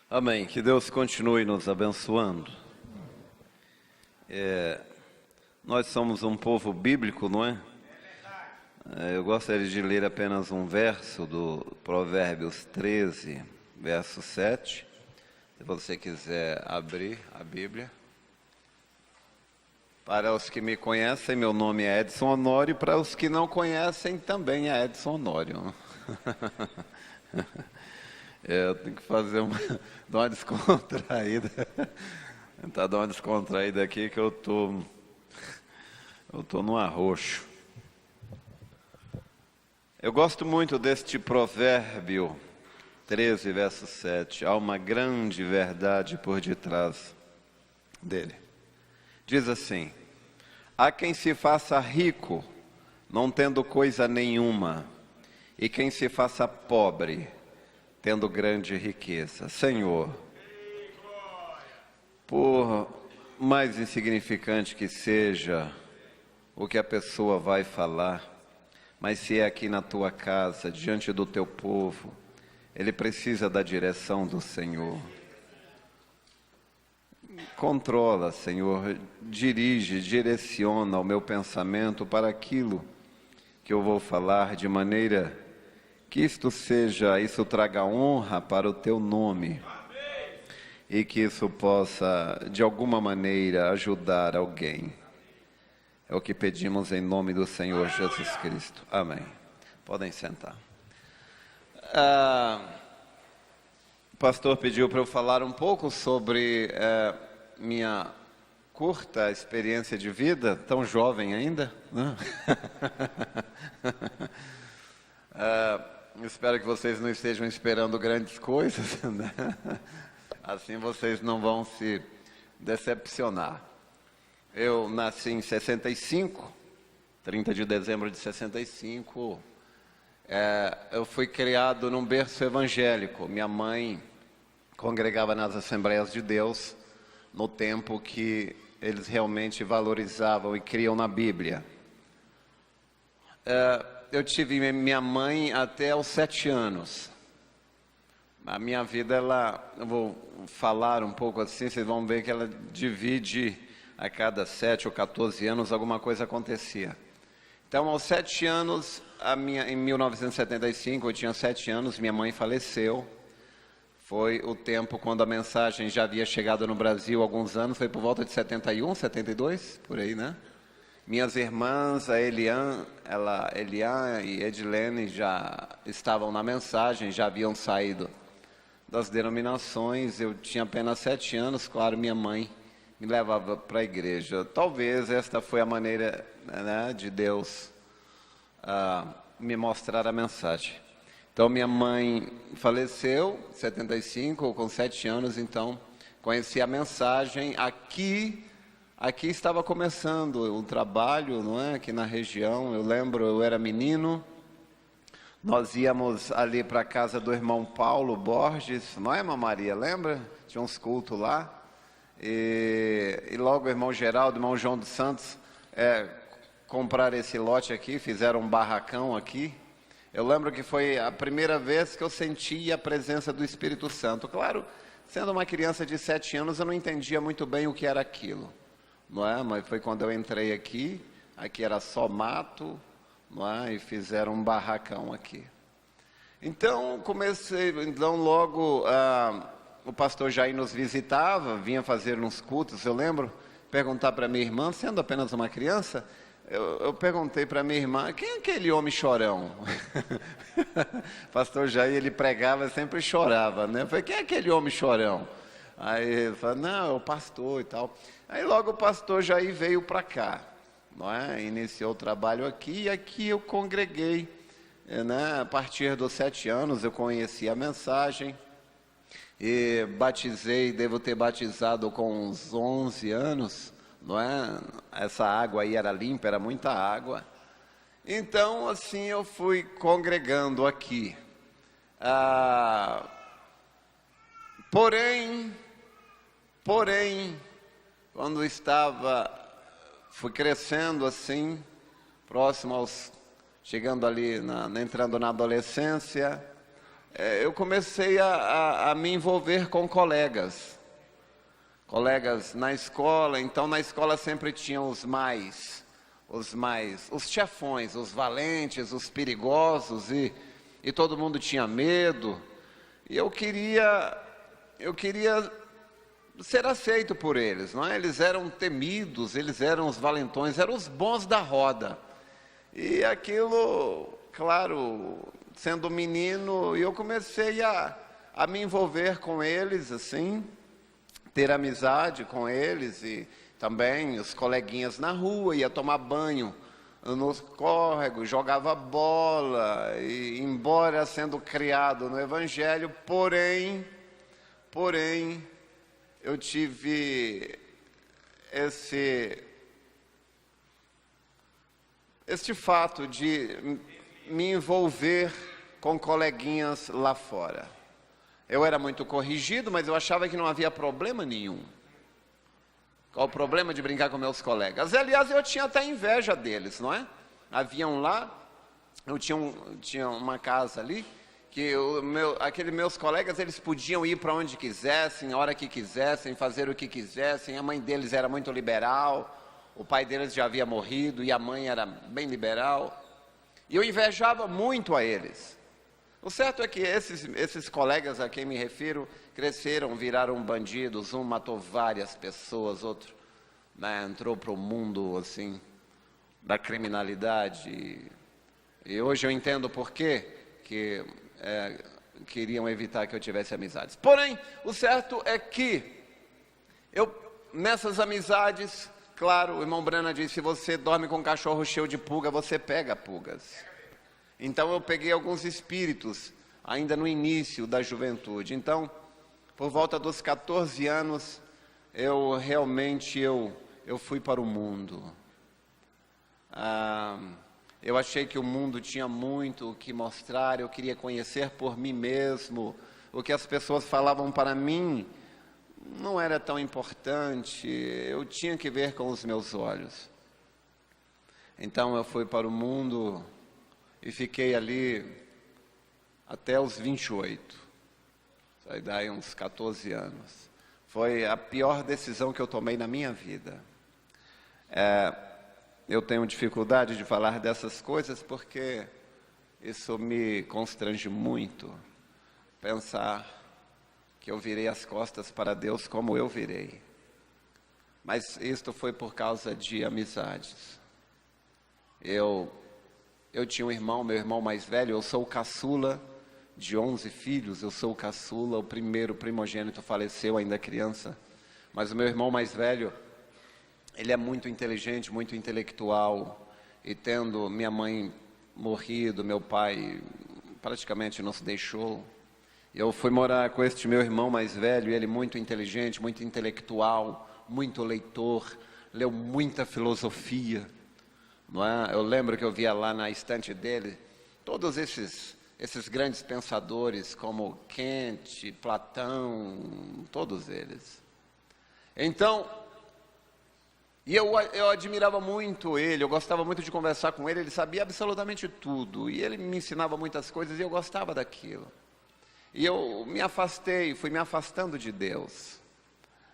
Amém. Que Deus continue nos abençoando. Nós somos um povo bíblico, não é? Eu gostaria de ler apenas um verso do Provérbios 13, verso 7. Se você quiser abrir a Bíblia. Para os que me conhecem, meu nome é Edson Honório. Para os que não conhecem, também é Edson Honório. Eu tenho que fazer dar uma descontraída. Tentar dar uma descontraída aqui que eu tô no arroxo. Eu gosto muito deste provérbio 13, verso 7. Há uma grande verdade por detrás dele. Diz assim: há quem se faça rico, não tendo coisa nenhuma, e quem se faça pobre, tendo grande riqueza. Senhor, por mais insignificante que seja o que a pessoa vai falar, mas se é aqui na tua casa, diante do teu povo, ele precisa da direção do Senhor. Controla, Senhor, direciona o meu pensamento para aquilo que eu vou falar, de maneira que isso traga honra para o teu nome. E que isso possa, de alguma maneira, ajudar alguém. É o que pedimos em nome do Senhor Jesus Cristo. Amém. Podem sentar. O pastor pediu para eu falar um pouco sobre minha curta experiência de vida, tão jovem ainda, né? Espero que vocês não estejam esperando grandes coisas, né? Assim vocês não vão se decepcionar. Eu nasci em 65, 30 de dezembro de 65. Eu fui criado num berço evangélico. Minha mãe congregava nas Assembleias de Deus no tempo que eles realmente valorizavam e criam na Bíblia. Eu tive minha mãe até aos 7 anos. A minha vida, eu vou falar um pouco assim, vocês vão ver que ela divide a cada 7 ou 14 anos, alguma coisa acontecia. Então, aos 7 anos, em 1975, eu tinha 7 anos, minha mãe faleceu. Foi o tempo quando a mensagem já havia chegado no Brasil há alguns anos, foi por volta de 71, 72, por aí, né? Minhas irmãs, a Elian e Edilene já estavam na mensagem, já haviam saído das denominações. Eu tinha apenas 7 anos, claro, minha mãe me levava para a igreja. Talvez esta foi a maneira, né, de Deus me mostrar a mensagem. Então, minha mãe faleceu em 75, com 7 anos, então conheci a mensagem. Aqui estava começando o trabalho, não é? Aqui na região. Eu lembro, eu era menino, nós íamos ali para a casa do irmão Paulo Borges, não é, Irmã Maria? Lembra? Tinha uns cultos lá. E logo o irmão Geraldo, o irmão João dos Santos compraram esse lote aqui, fizeram um barracão aqui. Eu lembro que foi a primeira vez que eu senti a presença do Espírito Santo. Claro, sendo uma criança de 7 anos, eu não entendia muito bem o que era aquilo, não é? Mas foi quando eu entrei aqui era só mato, não é? E fizeram um barracão aqui. Então, logo o pastor Jair nos visitava, vinha fazer uns cultos. Eu lembro, perguntar para minha irmã, sendo apenas uma criança, eu perguntei para minha irmã: quem é aquele homem chorão? Pastor Jair, ele pregava, sempre chorava, né? Eu falei: quem é aquele homem chorão? Aí ele falou: não, é o pastor e tal. Aí logo o pastor Jair veio para cá, não é? Iniciou o trabalho aqui, e aqui eu congreguei, né? A partir dos 7 anos eu conheci a mensagem e batizei, devo ter batizado com uns 11 anos, não é? Essa água aí era limpa, era muita água. Então, assim, eu fui congregando aqui. Porém, quando fui crescendo assim, chegando ali, entrando na adolescência, eu comecei a me envolver com colegas na escola. Então na escola sempre tinham os chefões, os valentes, os perigosos, e todo mundo tinha medo. E eu queria ser aceito por eles, não é? Eles eram temidos, eles eram os valentões, eram os bons da roda. E aquilo, claro, sendo menino, eu comecei a me envolver com eles, assim, ter amizade com eles, e também os coleguinhas na rua, ia tomar banho nos córregos, jogava bola, e embora sendo criado no Evangelho, porém, eu tive este fato de me envolver com coleguinhas lá fora. Eu era muito corrigido, mas eu achava que não havia problema nenhum. Qual o problema de brincar com meus colegas? Aliás, eu tinha até inveja deles, não é? Haviam lá, eu tinha uma casa ali, que aqueles meus colegas, eles podiam ir para onde quisessem, a hora que quisessem, fazer o que quisessem. A mãe deles era muito liberal, o pai deles já havia morrido e a mãe era bem liberal. E eu invejava muito a eles. O certo é que esses colegas a quem me refiro cresceram, viraram bandidos. Um matou várias pessoas, outro, né, entrou para o mundo assim da criminalidade. E hoje eu entendo por quê que queriam evitar que eu tivesse amizades. Porém, o certo é que nessas amizades, claro, o irmão Brana disse: se você dorme com um cachorro cheio de pulga, você pega pulgas. Então eu peguei alguns espíritos ainda no início da juventude. Então, por volta dos 14 anos, eu fui para o mundo. Eu achei que o mundo tinha muito o que mostrar, eu queria conhecer por mim mesmo. O que as pessoas falavam para mim não era tão importante, eu tinha que ver com os meus olhos. Então eu fui para o mundo e fiquei ali até os 28, aí daí uns 14 anos. Foi a pior decisão que eu tomei na minha vida. Eu tenho dificuldade de falar dessas coisas porque isso me constrange muito, pensar que eu virei as costas para Deus como eu virei. Mas isto foi por causa de amizades. Eu tinha um irmão, meu irmão mais velho, eu sou o caçula de 11 filhos, eu sou o caçula, o primeiro primogênito faleceu ainda criança, mas o meu irmão mais velho, ele é muito inteligente, muito intelectual, e tendo minha mãe morrido, meu pai praticamente nos deixou, eu fui morar com este meu irmão mais velho, ele muito inteligente, muito intelectual, muito leitor, leu muita filosofia, não é? Eu lembro que eu via lá na estante dele todos esses grandes pensadores como Kant, Platão, todos eles. Então, eu admirava muito ele, eu gostava muito de conversar com ele, ele sabia absolutamente tudo, e ele me ensinava muitas coisas e eu gostava daquilo. E eu fui me afastando de Deus.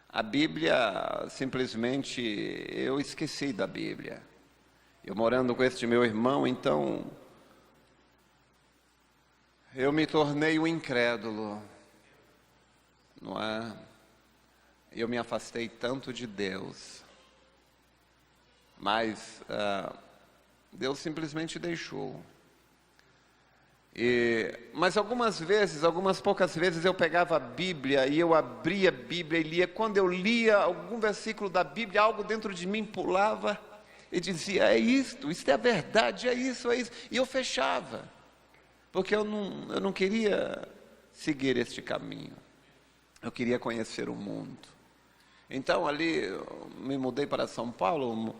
A Bíblia, simplesmente, eu esqueci da Bíblia. Eu morando com este meu irmão, então, eu me tornei um incrédulo, não é? Eu me afastei tanto de Deus, mas Deus simplesmente deixou. Mas algumas poucas vezes eu pegava a Bíblia e eu abria a Bíblia e lia. Quando eu lia algum versículo da Bíblia, algo dentro de mim pulava e dizia: é isto é a verdade, é isso. E eu fechava, porque eu não queria seguir este caminho, eu queria conhecer o mundo. Então ali, eu me mudei para São Paulo,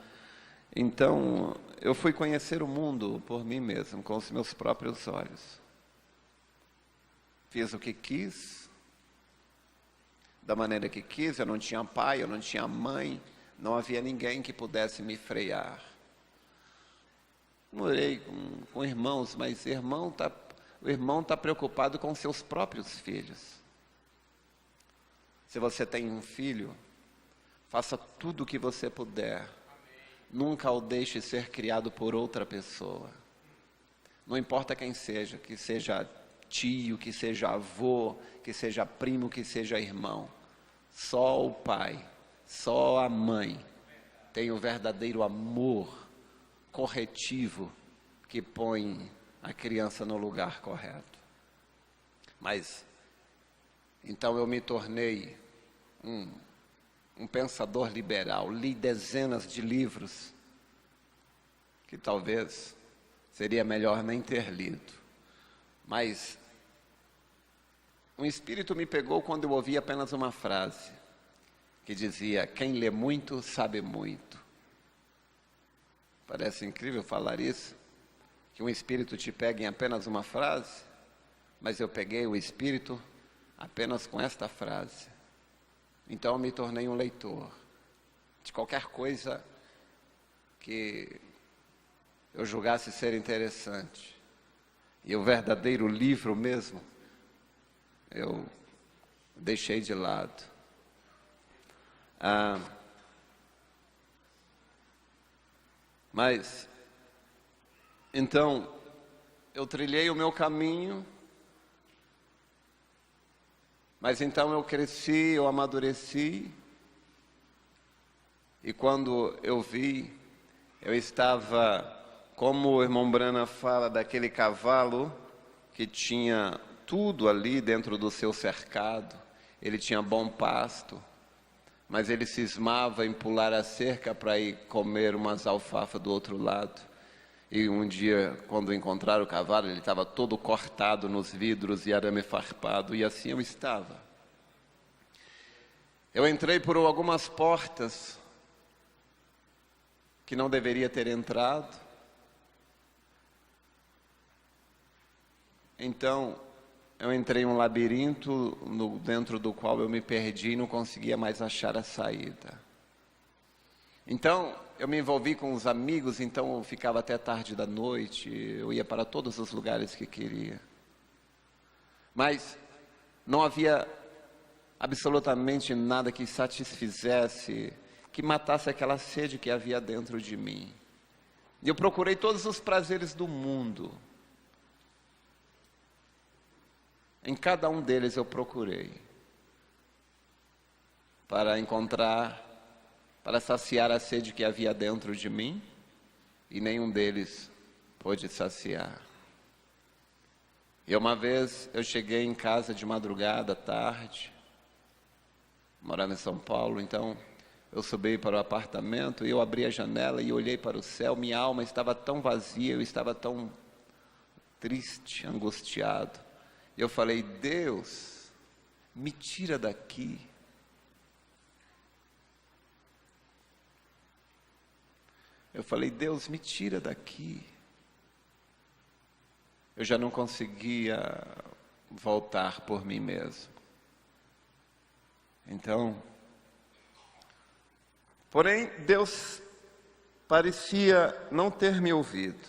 então eu fui conhecer o mundo por mim mesmo, com os meus próprios olhos. Fiz o que quis, da maneira que quis, eu não tinha pai, eu não tinha mãe, não havia ninguém que pudesse me frear. Morei com irmãos, mas irmão está O irmão está preocupado com seus próprios filhos. Se você tem um filho, faça tudo o que você puder. Nunca o deixe ser criado por outra pessoa. Não importa quem seja, que seja tio, que seja avô, que seja primo, que seja irmão. Só o pai, só a mãe tem o verdadeiro amor corretivo que põe a criança no lugar correto. Mas, então eu me tornei um pensador liberal, li dezenas de livros que talvez seria melhor nem ter lido. Mas um espírito me pegou quando eu ouvi apenas uma frase que dizia: quem lê muito, sabe muito. Parece incrível falar isso, que um espírito te pega em apenas uma frase, mas eu peguei o espírito apenas com esta frase. Então eu me tornei um leitor de qualquer coisa que eu julgasse ser interessante. E o verdadeiro livro mesmo, eu deixei de lado. Mas, então, eu trilhei o meu caminho, mas então eu cresci, eu amadureci, e quando eu vi, eu estava, como o irmão Brana fala, daquele cavalo que tinha tudo ali dentro do seu cercado, ele tinha bom pasto, mas ele cismava em pular a cerca para ir comer umas alfafas do outro lado. E um dia, quando encontraram o cavalo, ele estava todo cortado nos vidros e arame farpado, e assim eu estava. Eu entrei por algumas portas que não deveria ter entrado. Então, eu entrei em um labirinto dentro do qual eu me perdi e não conseguia mais achar a saída. Então, eu me envolvi com os amigos, então eu ficava até tarde da noite, eu ia para todos os lugares que queria. Mas não havia absolutamente nada que satisfizesse, que matasse aquela sede que havia dentro de mim. E eu procurei todos os prazeres do mundo. Em cada um deles eu procurei, para encontrar, para saciar a sede que havia dentro de mim, e nenhum deles pôde saciar. E uma vez eu cheguei em casa de madrugada, tarde, morava em São Paulo, então eu subi para o apartamento, e eu abri a janela e olhei para o céu, minha alma estava tão vazia, eu estava tão triste, angustiado. Eu falei: Deus, me tira daqui. Eu falei: Deus, me tira daqui. Eu já não conseguia voltar por mim mesmo. Então, porém, Deus parecia não ter me ouvido.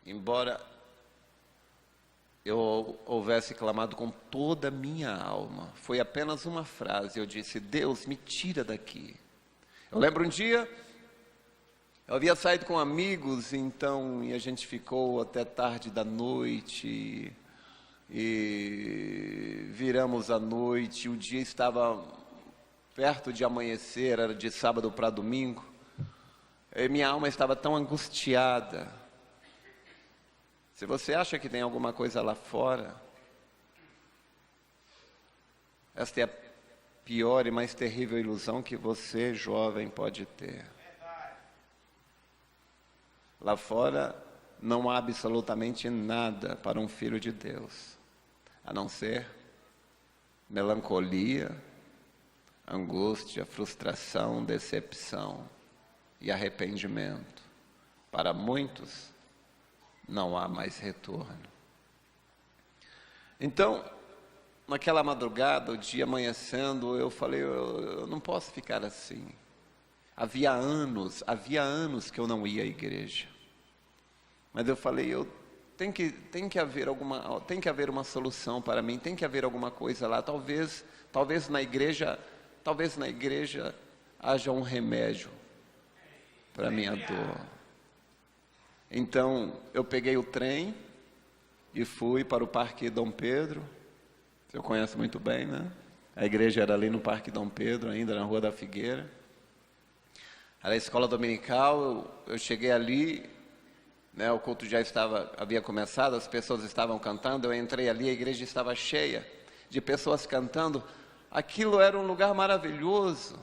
Embora eu houvesse clamado com toda a minha alma, foi apenas uma frase. Eu disse: Deus, me tira daqui. Eu lembro um dia, eu havia saído com amigos, então, e a gente ficou até tarde da noite, e viramos a noite, o dia estava perto de amanhecer, era de sábado para domingo, e minha alma estava tão angustiada. Se você acha que tem alguma coisa lá fora, esta é a pior e mais terrível ilusão que você, jovem, pode ter. Lá fora não há absolutamente nada para um filho de Deus, a não ser melancolia, angústia, frustração, decepção e arrependimento. Para muitos, não há mais retorno. Então, naquela madrugada, o dia amanhecendo, eu falei: eu não posso ficar assim. Havia anos que eu não ia à igreja. Mas eu falei: eu tem que haver uma solução para mim, tem que haver alguma coisa lá. Talvez na igreja haja um remédio para a minha dor. Então, eu peguei o trem e fui para o Parque Dom Pedro. Você conhece muito bem, né? A igreja era ali no Parque Dom Pedro, ainda na Rua da Figueira. Era a escola dominical. Eu cheguei ali, né, o culto já havia começado, as pessoas estavam cantando. Eu entrei ali, a igreja estava cheia de pessoas cantando. Aquilo era um lugar maravilhoso.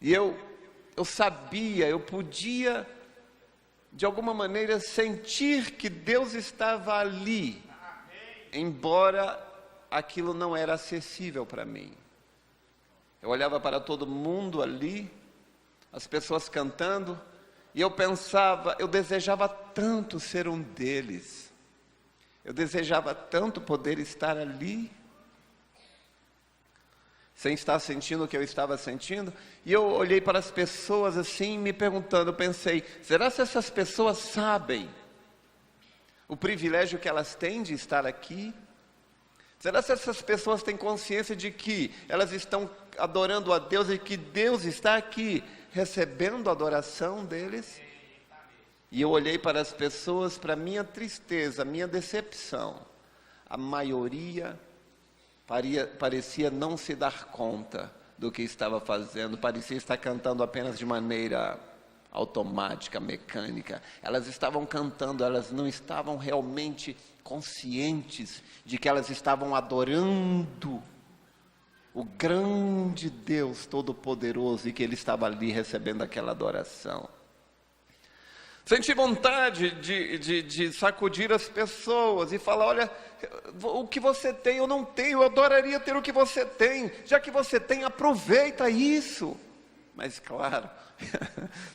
E eu sabia, eu podia, de alguma maneira, sentir que Deus estava ali, embora aquilo não era acessível para mim. Eu olhava para todo mundo ali, as pessoas cantando, e eu pensava, eu desejava tanto ser um deles, eu desejava tanto poder estar ali, sem estar sentindo o que eu estava sentindo. E eu olhei para as pessoas assim, me perguntando, eu pensei, será que essas pessoas sabem o privilégio que elas têm de estar aqui? Será que essas pessoas têm consciência de que elas estão adorando a Deus e que Deus está aqui recebendo a adoração deles? E eu olhei para as pessoas, para minha tristeza, minha decepção, a maioria parecia não se dar conta do que estava fazendo, parecia estar cantando apenas de maneira automática, mecânica. Elas estavam cantando, elas não estavam realmente conscientes de que elas estavam adorando o grande Deus Todo-Poderoso e que Ele estava ali recebendo aquela adoração. Senti vontade de sacudir as pessoas e falar, olha, o que você tem eu não tenho, eu adoraria ter o que você tem, já que você tem, aproveita isso. Mas claro,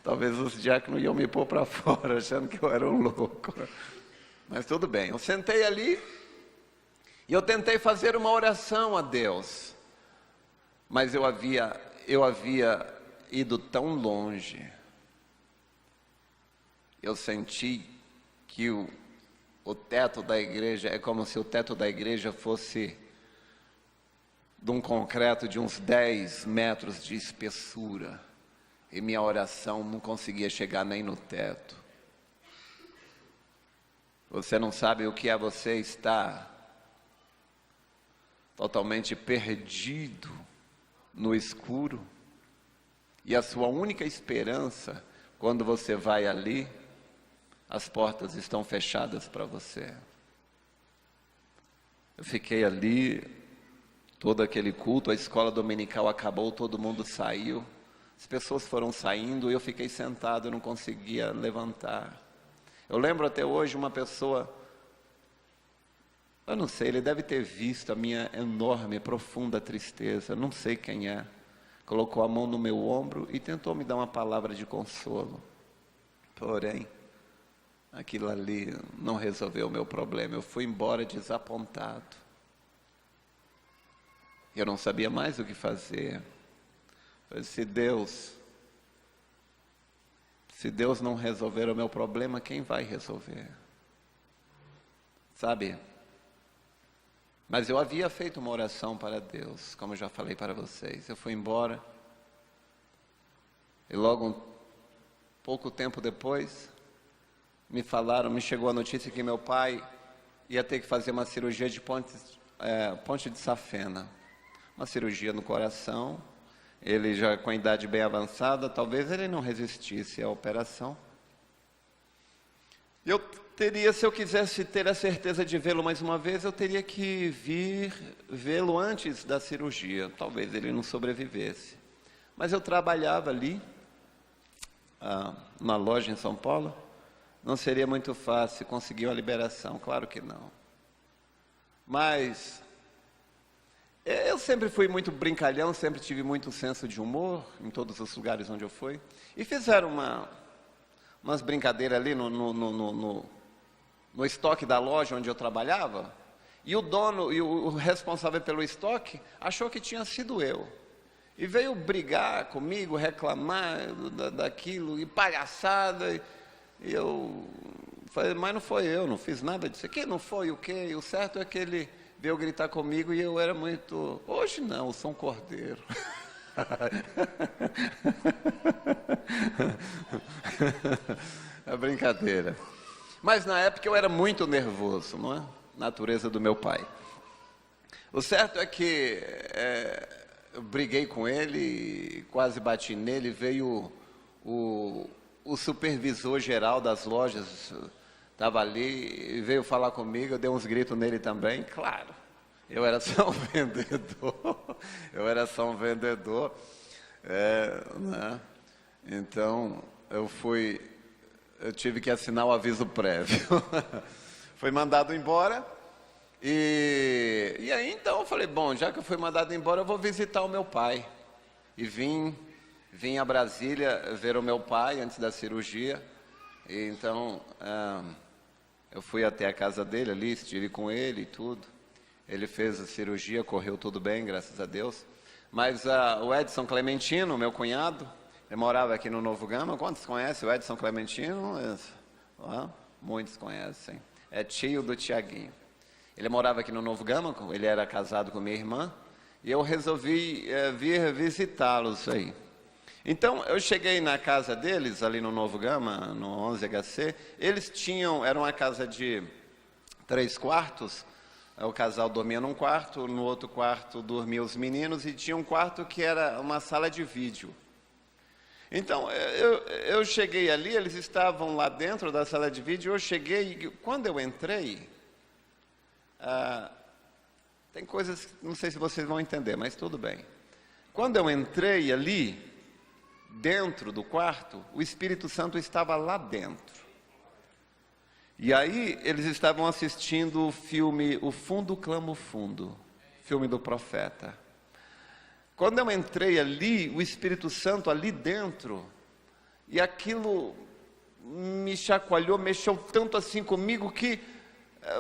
talvez os diáconos iam me pôr para fora, achando que eu era um louco. Mas tudo bem, eu sentei ali e eu tentei fazer uma oração a Deus. Mas eu havia ido tão longe. Eu senti que o teto da igreja, é como se o teto da igreja fosse de um concreto de uns 10 metros de espessura. E minha oração não conseguia chegar nem no teto. Você não sabe o que é você estar totalmente perdido no escuro. E a sua única esperança, quando você vai ali, as portas estão fechadas para você. Eu fiquei ali, todo aquele culto, a escola dominical acabou, todo mundo saiu, as pessoas foram saindo e eu fiquei sentado, eu não conseguia levantar. Eu lembro até hoje uma pessoa, eu não sei, ele deve ter visto a minha enorme, profunda tristeza, não sei quem é, colocou a mão no meu ombro e tentou me dar uma palavra de consolo. Porém, aquilo ali não resolveu o meu problema. Eu fui embora desapontado. Eu não sabia mais o que fazer. Eu disse, se Deus não resolver o meu problema, quem vai resolver? Sabe? Mas eu havia feito uma oração para Deus, como eu já falei para vocês. Eu fui embora. E logo, pouco tempo depois, me chegou a notícia que meu pai ia ter que fazer uma cirurgia de ponte de safena, uma cirurgia no coração. Ele já com a idade bem avançada, talvez ele não resistisse à operação. Se eu quisesse ter a certeza de vê-lo mais uma vez, eu teria que vir vê-lo antes da cirurgia, talvez ele não sobrevivesse. Mas eu trabalhava ali, na loja em São Paulo. Não seria muito fácil conseguir uma liberação, claro que não. Mas eu sempre fui muito brincalhão, sempre tive muito senso de humor em todos os lugares onde eu fui. E fizeram umas brincadeiras ali no estoque da loja onde eu trabalhava. E o dono e o responsável pelo estoque achou que tinha sido eu. E veio brigar comigo, reclamar daquilo, e palhaçada. E eu falei, mas não foi eu, não fiz nada disso aqui, não foi o quê? E o certo é que ele veio gritar comigo e eu era muito... Hoje não, eu sou um cordeiro. É brincadeira. Mas na época eu era muito nervoso, não é? Natureza do meu pai. O certo é que eu briguei com ele, quase bati nele, veio o supervisor geral das lojas, estava ali, veio falar comigo, eu dei uns gritos nele também, claro. Eu era só um vendedor, né? Então eu tive que assinar o aviso prévio. Fui mandado embora, e aí então eu falei, bom, já que eu fui mandado embora, eu vou visitar o meu pai. E vim a Brasília ver o meu pai antes da cirurgia, e então eu fui até a casa dele ali, estive com ele e tudo. Ele fez a cirurgia, correu tudo bem, graças a Deus. Mas o Edson Clementino, meu cunhado, ele morava aqui no Novo Gama. Quantos conhecem o Edson Clementino? Muitos conhecem. É tio do Tiaguinho. Ele morava aqui no Novo Gama, ele era casado com minha irmã, e eu resolvi vir visitá-los aí. Então, eu cheguei na casa deles, ali no Novo Gama, no 11HC, era uma casa de 3 quartos, o casal dormia num quarto, no outro quarto dormiam os meninos, e tinha um quarto que era uma sala de vídeo. Então, eu cheguei ali, eles estavam lá dentro da sala de vídeo, eu cheguei, e quando eu entrei, tem coisas, não sei se vocês vão entender, mas tudo bem. Quando eu entrei ali, dentro do quarto, o Espírito Santo estava lá dentro. E aí, eles estavam assistindo o filme O Fundo Clama o Fundo, filme do profeta. Quando eu entrei ali, o Espírito Santo ali dentro, e aquilo me chacoalhou, mexeu tanto assim comigo que,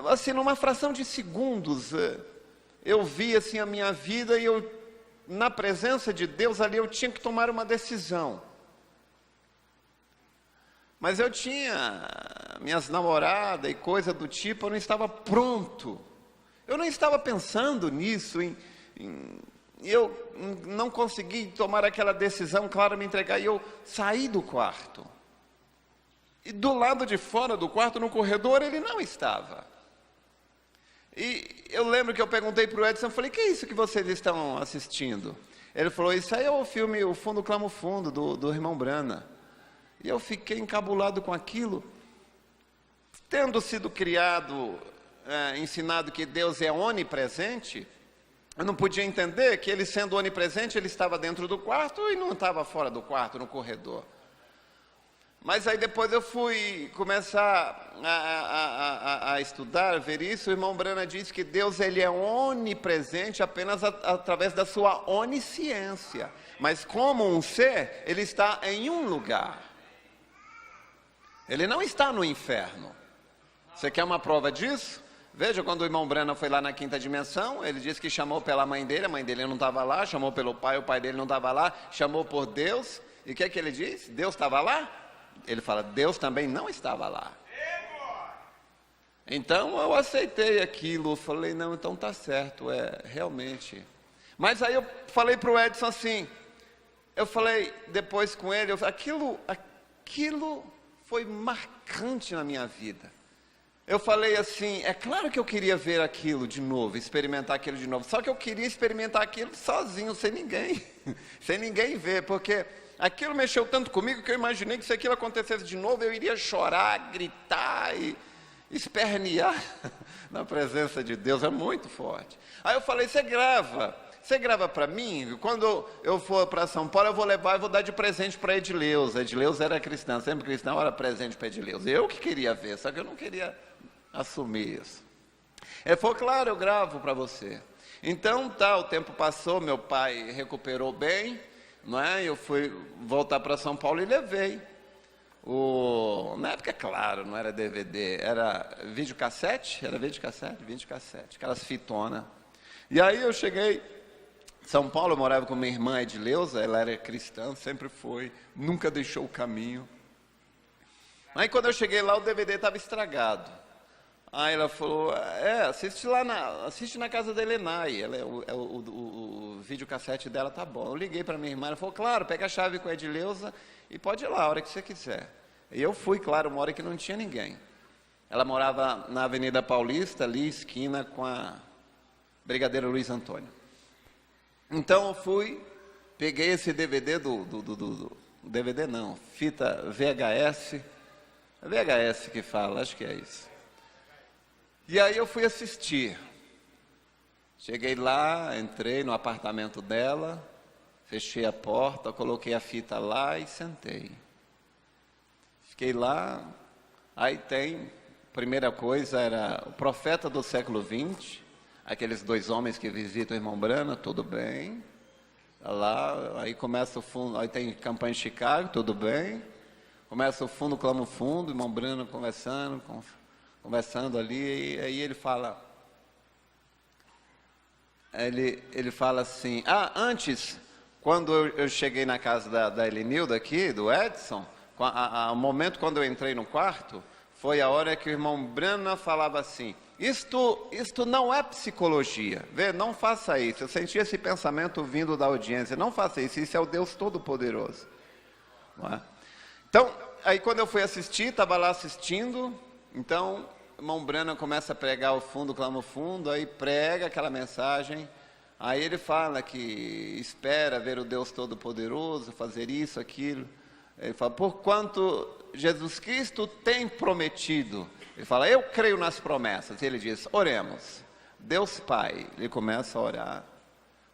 assim, numa fração de segundos, eu vi assim a minha vida e na presença de Deus ali eu tinha que tomar uma decisão. Mas eu tinha minhas namoradas e coisa do tipo, eu não estava pronto. Eu não estava pensando nisso, eu não consegui tomar aquela decisão, claro, me entregar, e eu saí do quarto. E do lado de fora do quarto, no corredor, ele não estava. E eu lembro que eu perguntei para o Edson, falei, que é isso que vocês estão assistindo? Ele falou, isso aí é o filme O Fundo Clama o Fundo, do irmão Brana. E eu fiquei encabulado com aquilo. Tendo sido criado, ensinado que Deus é onipresente, eu não podia entender que ele sendo onipresente, ele estava dentro do quarto e não estava fora do quarto, no corredor. Mas aí depois eu fui começar a estudar, ver isso. O irmão Brana diz que Deus ele é onipresente apenas através da sua onisciência. Mas como um ser, ele está em um lugar. Ele não está no inferno. Você quer uma prova disso? Veja, quando o irmão Brana foi lá na 5ª dimensão, ele disse que chamou pela mãe dele, a mãe dele não estava lá, chamou pelo pai, o pai dele não estava lá, chamou por Deus, e o que é que ele diz? Deus estava lá? Ele fala, Deus também não estava lá. Então eu aceitei aquilo, falei, não, então tá certo, realmente. Mas aí eu falei para o Edson assim, eu falei depois com ele, aquilo foi marcante na minha vida. Eu falei assim, é claro que eu queria ver aquilo de novo, experimentar aquilo de novo, só que eu queria experimentar aquilo sozinho, sem ninguém, sem ninguém ver, porque aquilo mexeu tanto comigo que eu imaginei que se aquilo acontecesse de novo, eu iria chorar, gritar e espernear na presença de Deus, é muito forte. Aí eu falei, você grava para mim, quando eu for para São Paulo, eu vou levar e vou dar de presente para Edileuza. Edileuza era cristã, sempre cristã, era presente para Edileuza. Eu que queria ver, só que eu não queria assumir isso. Ele falou, claro, eu gravo para você. Então, o tempo passou, meu pai recuperou bem, não é? Eu fui voltar para São Paulo e levei. Na época, claro, não era DVD, era videocassete, aquelas fitonas. E aí eu cheguei em São Paulo, eu morava com minha irmã Edileuza, ela era cristã, sempre foi, nunca deixou o caminho. Aí quando eu cheguei lá, o DVD estava estragado. Aí ela falou, assiste na casa da Helenay, o videocassete dela tá bom. Eu liguei para minha irmã, ela falou, claro, pega a chave com a Edileuza e pode ir lá a hora que você quiser. E eu fui, claro, uma hora que não tinha ninguém. Ela morava na Avenida Paulista, ali, esquina com a Brigadeiro Luiz Antônio. Então eu fui, peguei esse DVD DVD não, fita VHS, VHS que fala, acho que é isso. E aí eu fui assistir. Cheguei lá, entrei no apartamento dela, fechei a porta, coloquei a fita lá e sentei. Fiquei lá, aí tem, primeira coisa era o Profeta do século XX, aqueles dois homens que visitam o irmão Brana, tudo bem. Lá, aí começa o fundo, aí tem campanha em Chicago, tudo bem. Começa o fundo, clama o fundo, o irmão Brana conversando ali, e aí ele fala, ele fala assim, antes, quando eu cheguei na casa da Elenilda aqui, do Edson, o momento quando eu entrei no quarto, foi a hora que o irmão Brana falava assim, isto não é psicologia, vê, não faça isso, eu senti esse pensamento vindo da audiência, não faça isso é o Deus Todo-Poderoso. Não é? Então, aí quando eu fui assistir, estava lá assistindo, então, o irmão Brana começa a pregar o fundo, clama o fundo, aí prega aquela mensagem, aí ele fala que espera ver o Deus Todo-Poderoso, fazer isso, aquilo, ele fala, porquanto Jesus Cristo tem prometido, ele fala, eu creio nas promessas, e ele diz, oremos, Deus Pai, ele começa a orar,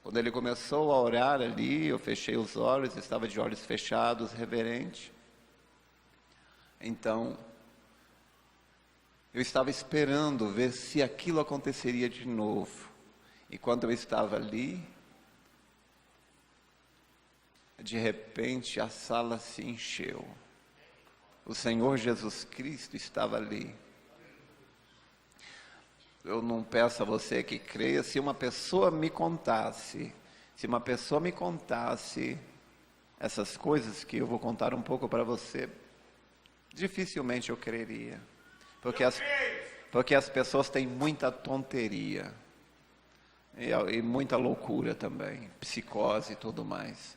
quando ele começou a orar ali, eu fechei os olhos, estava de olhos fechados, reverente, então, eu estava esperando ver se aquilo aconteceria de novo. E quando eu estava ali, de repente a sala se encheu. O Senhor Jesus Cristo estava ali. Eu não peço a você que creia, se uma pessoa me contasse essas coisas que eu vou contar um pouco para você, dificilmente eu creria. Porque as pessoas têm muita tonteria e muita loucura também, psicose e tudo mais.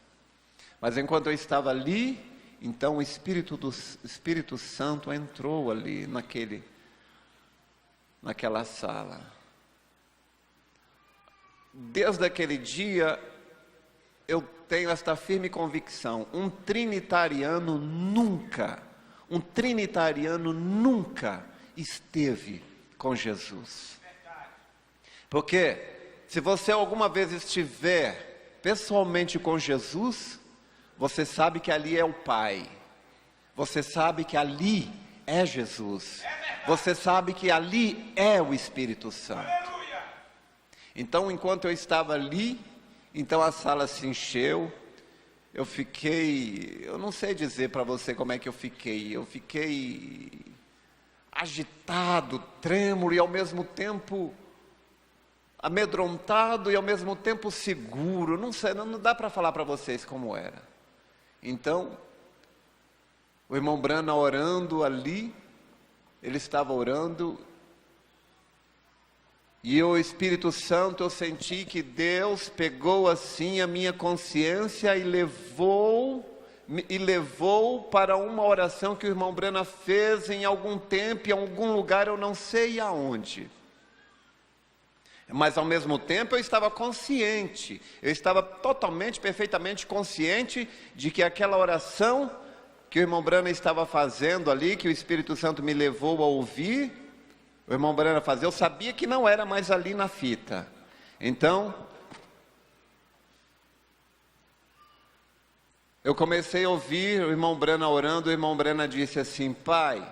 Mas enquanto eu estava ali, então o Espírito Santo entrou ali naquela sala. Desde aquele dia eu tenho esta firme convicção, um trinitariano nunca esteve com Jesus. Porque se você alguma vez estiver pessoalmente com Jesus, você sabe que ali é o Pai. Você sabe que ali é Jesus. Você sabe que ali é o Espírito Santo. Então, enquanto eu estava ali, então a sala se encheu. Eu não sei dizer para você como é que eu fiquei agitado, trêmulo e ao mesmo tempo amedrontado e ao mesmo tempo seguro, não sei, não dá para falar para vocês como era. Então, o irmão Brana orando ali, ele estava orando, e o Espírito Santo, eu senti que Deus pegou assim a minha consciência e levou para uma oração que o irmão Brana fez em algum tempo, em algum lugar, eu não sei aonde. Mas ao mesmo tempo eu estava consciente, eu estava totalmente, perfeitamente consciente de que aquela oração que o irmão Brana estava fazendo ali, que o Espírito Santo me levou a ouvir, o irmão Brana fazia, eu sabia que não era mais ali na fita. Então, eu comecei a ouvir o irmão Brana orando, o irmão Brana disse assim, Pai,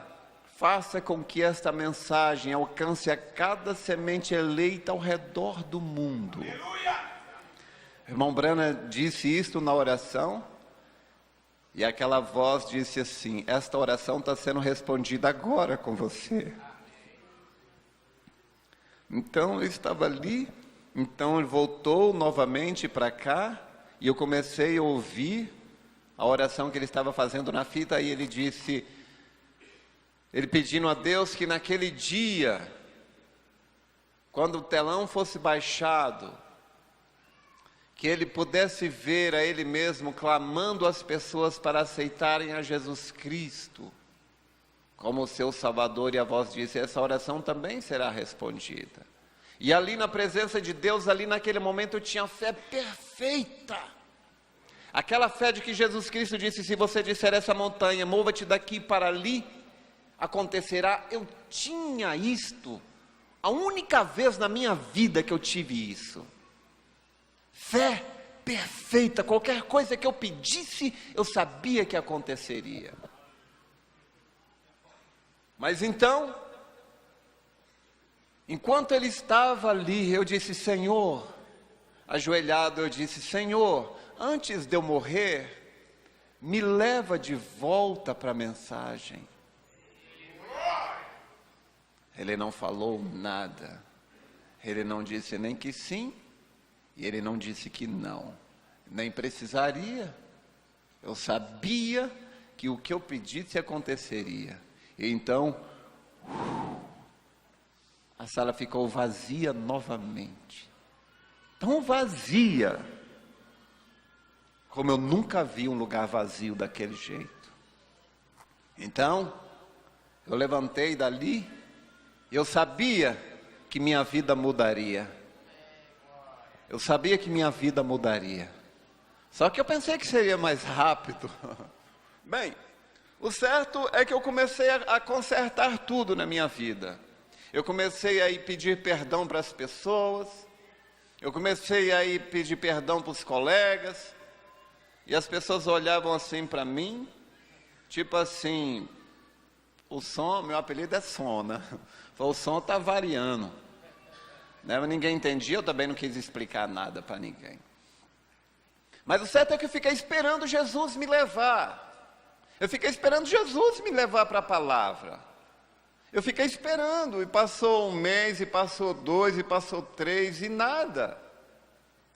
faça com que esta mensagem alcance a cada semente eleita ao redor do mundo. Aleluia! O irmão Brana disse isto na oração, e aquela voz disse assim, esta oração está sendo respondida agora com você. Então eu estava ali, então ele voltou novamente para cá, e eu comecei a ouvir a oração que ele estava fazendo na fita, e ele disse, Ele pedindo a Deus que naquele dia, quando o telão fosse baixado, que ele pudesse ver a ele mesmo clamando às pessoas para aceitarem a Jesus Cristo como seu Salvador, e a voz disse: essa oração também será respondida. E ali na presença de Deus, ali naquele momento eu tinha fé perfeita. Aquela fé de que Jesus Cristo disse: se você disser essa montanha, mova-te daqui para ali, acontecerá. Eu tinha isto, a única vez na minha vida que eu tive isso. Fé perfeita, qualquer coisa que eu pedisse, eu sabia que aconteceria. Mas então, enquanto ele estava ali, eu disse: Senhor, ajoelhado, eu disse: Senhor, antes de eu morrer, me leva de volta para a mensagem. Ele não falou nada, ele não disse nem que sim, e ele não disse que não, nem precisaria. Eu sabia que o que eu pedisse aconteceria. E então, a sala ficou vazia novamente. Tão vazia, como eu nunca vi um lugar vazio daquele jeito. Então, eu levantei dali, eu sabia que minha vida mudaria. Eu sabia que minha vida mudaria. Só que eu pensei que seria mais rápido. Bem, o certo é que eu comecei a consertar tudo na minha vida. Eu comecei a ir pedir perdão para as pessoas. Eu comecei a ir pedir perdão para os colegas. E as pessoas olhavam assim para mim, tipo assim, o som, meu apelido é som, né? O som está variando. Né? Ninguém entendia, eu também não quis explicar nada para ninguém. Mas o certo é que eu fiquei esperando Jesus me levar. Eu fiquei esperando Jesus me levar para a palavra. Eu fiquei esperando, e passou 1 mês, e passou 2, e passou 3, e nada.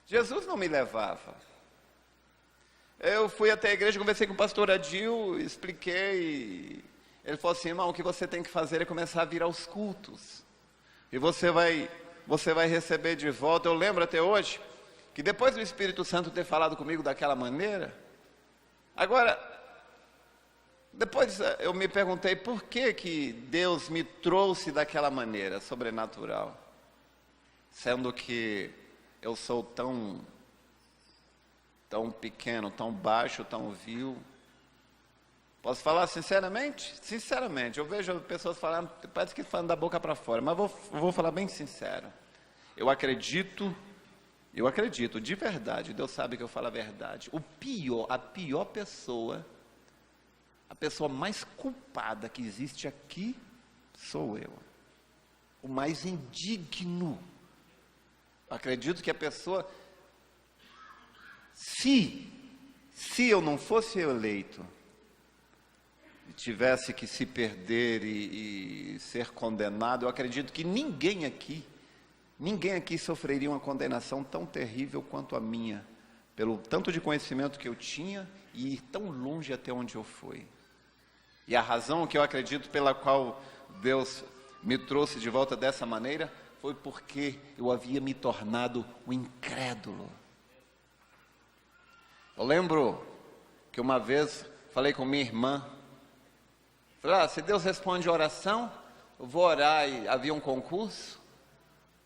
Jesus não me levava. Eu fui até a igreja, conversei com o pastor Adil, expliquei. Ele falou assim: irmão, o que você tem que fazer é começar a vir aos cultos. E você vai receber de volta. Eu lembro até hoje, que depois do Espírito Santo ter falado comigo daquela maneira, agora, depois eu me perguntei por que Deus me trouxe daquela maneira sobrenatural, sendo que eu sou tão pequeno, tão baixo, tão vil. Posso falar sinceramente? Sinceramente, eu vejo pessoas falando, parece que falam da boca para fora, mas vou falar bem sincero. Eu acredito, de verdade, Deus sabe que eu falo a verdade. A pior pessoa, a pessoa mais culpada que existe aqui, sou eu. O mais indigno. Acredito que a pessoa, se eu não fosse eleito, e tivesse que se perder e ser condenado, eu acredito que ninguém aqui sofreria uma condenação tão terrível quanto a minha, pelo tanto de conhecimento que eu tinha e ir tão longe até onde eu fui. E a razão que eu acredito pela qual Deus me trouxe de volta dessa maneira foi porque eu havia me tornado um incrédulo. Eu lembro que uma vez falei com minha irmã, falei: se Deus responde a oração, eu vou orar. E havia um concurso,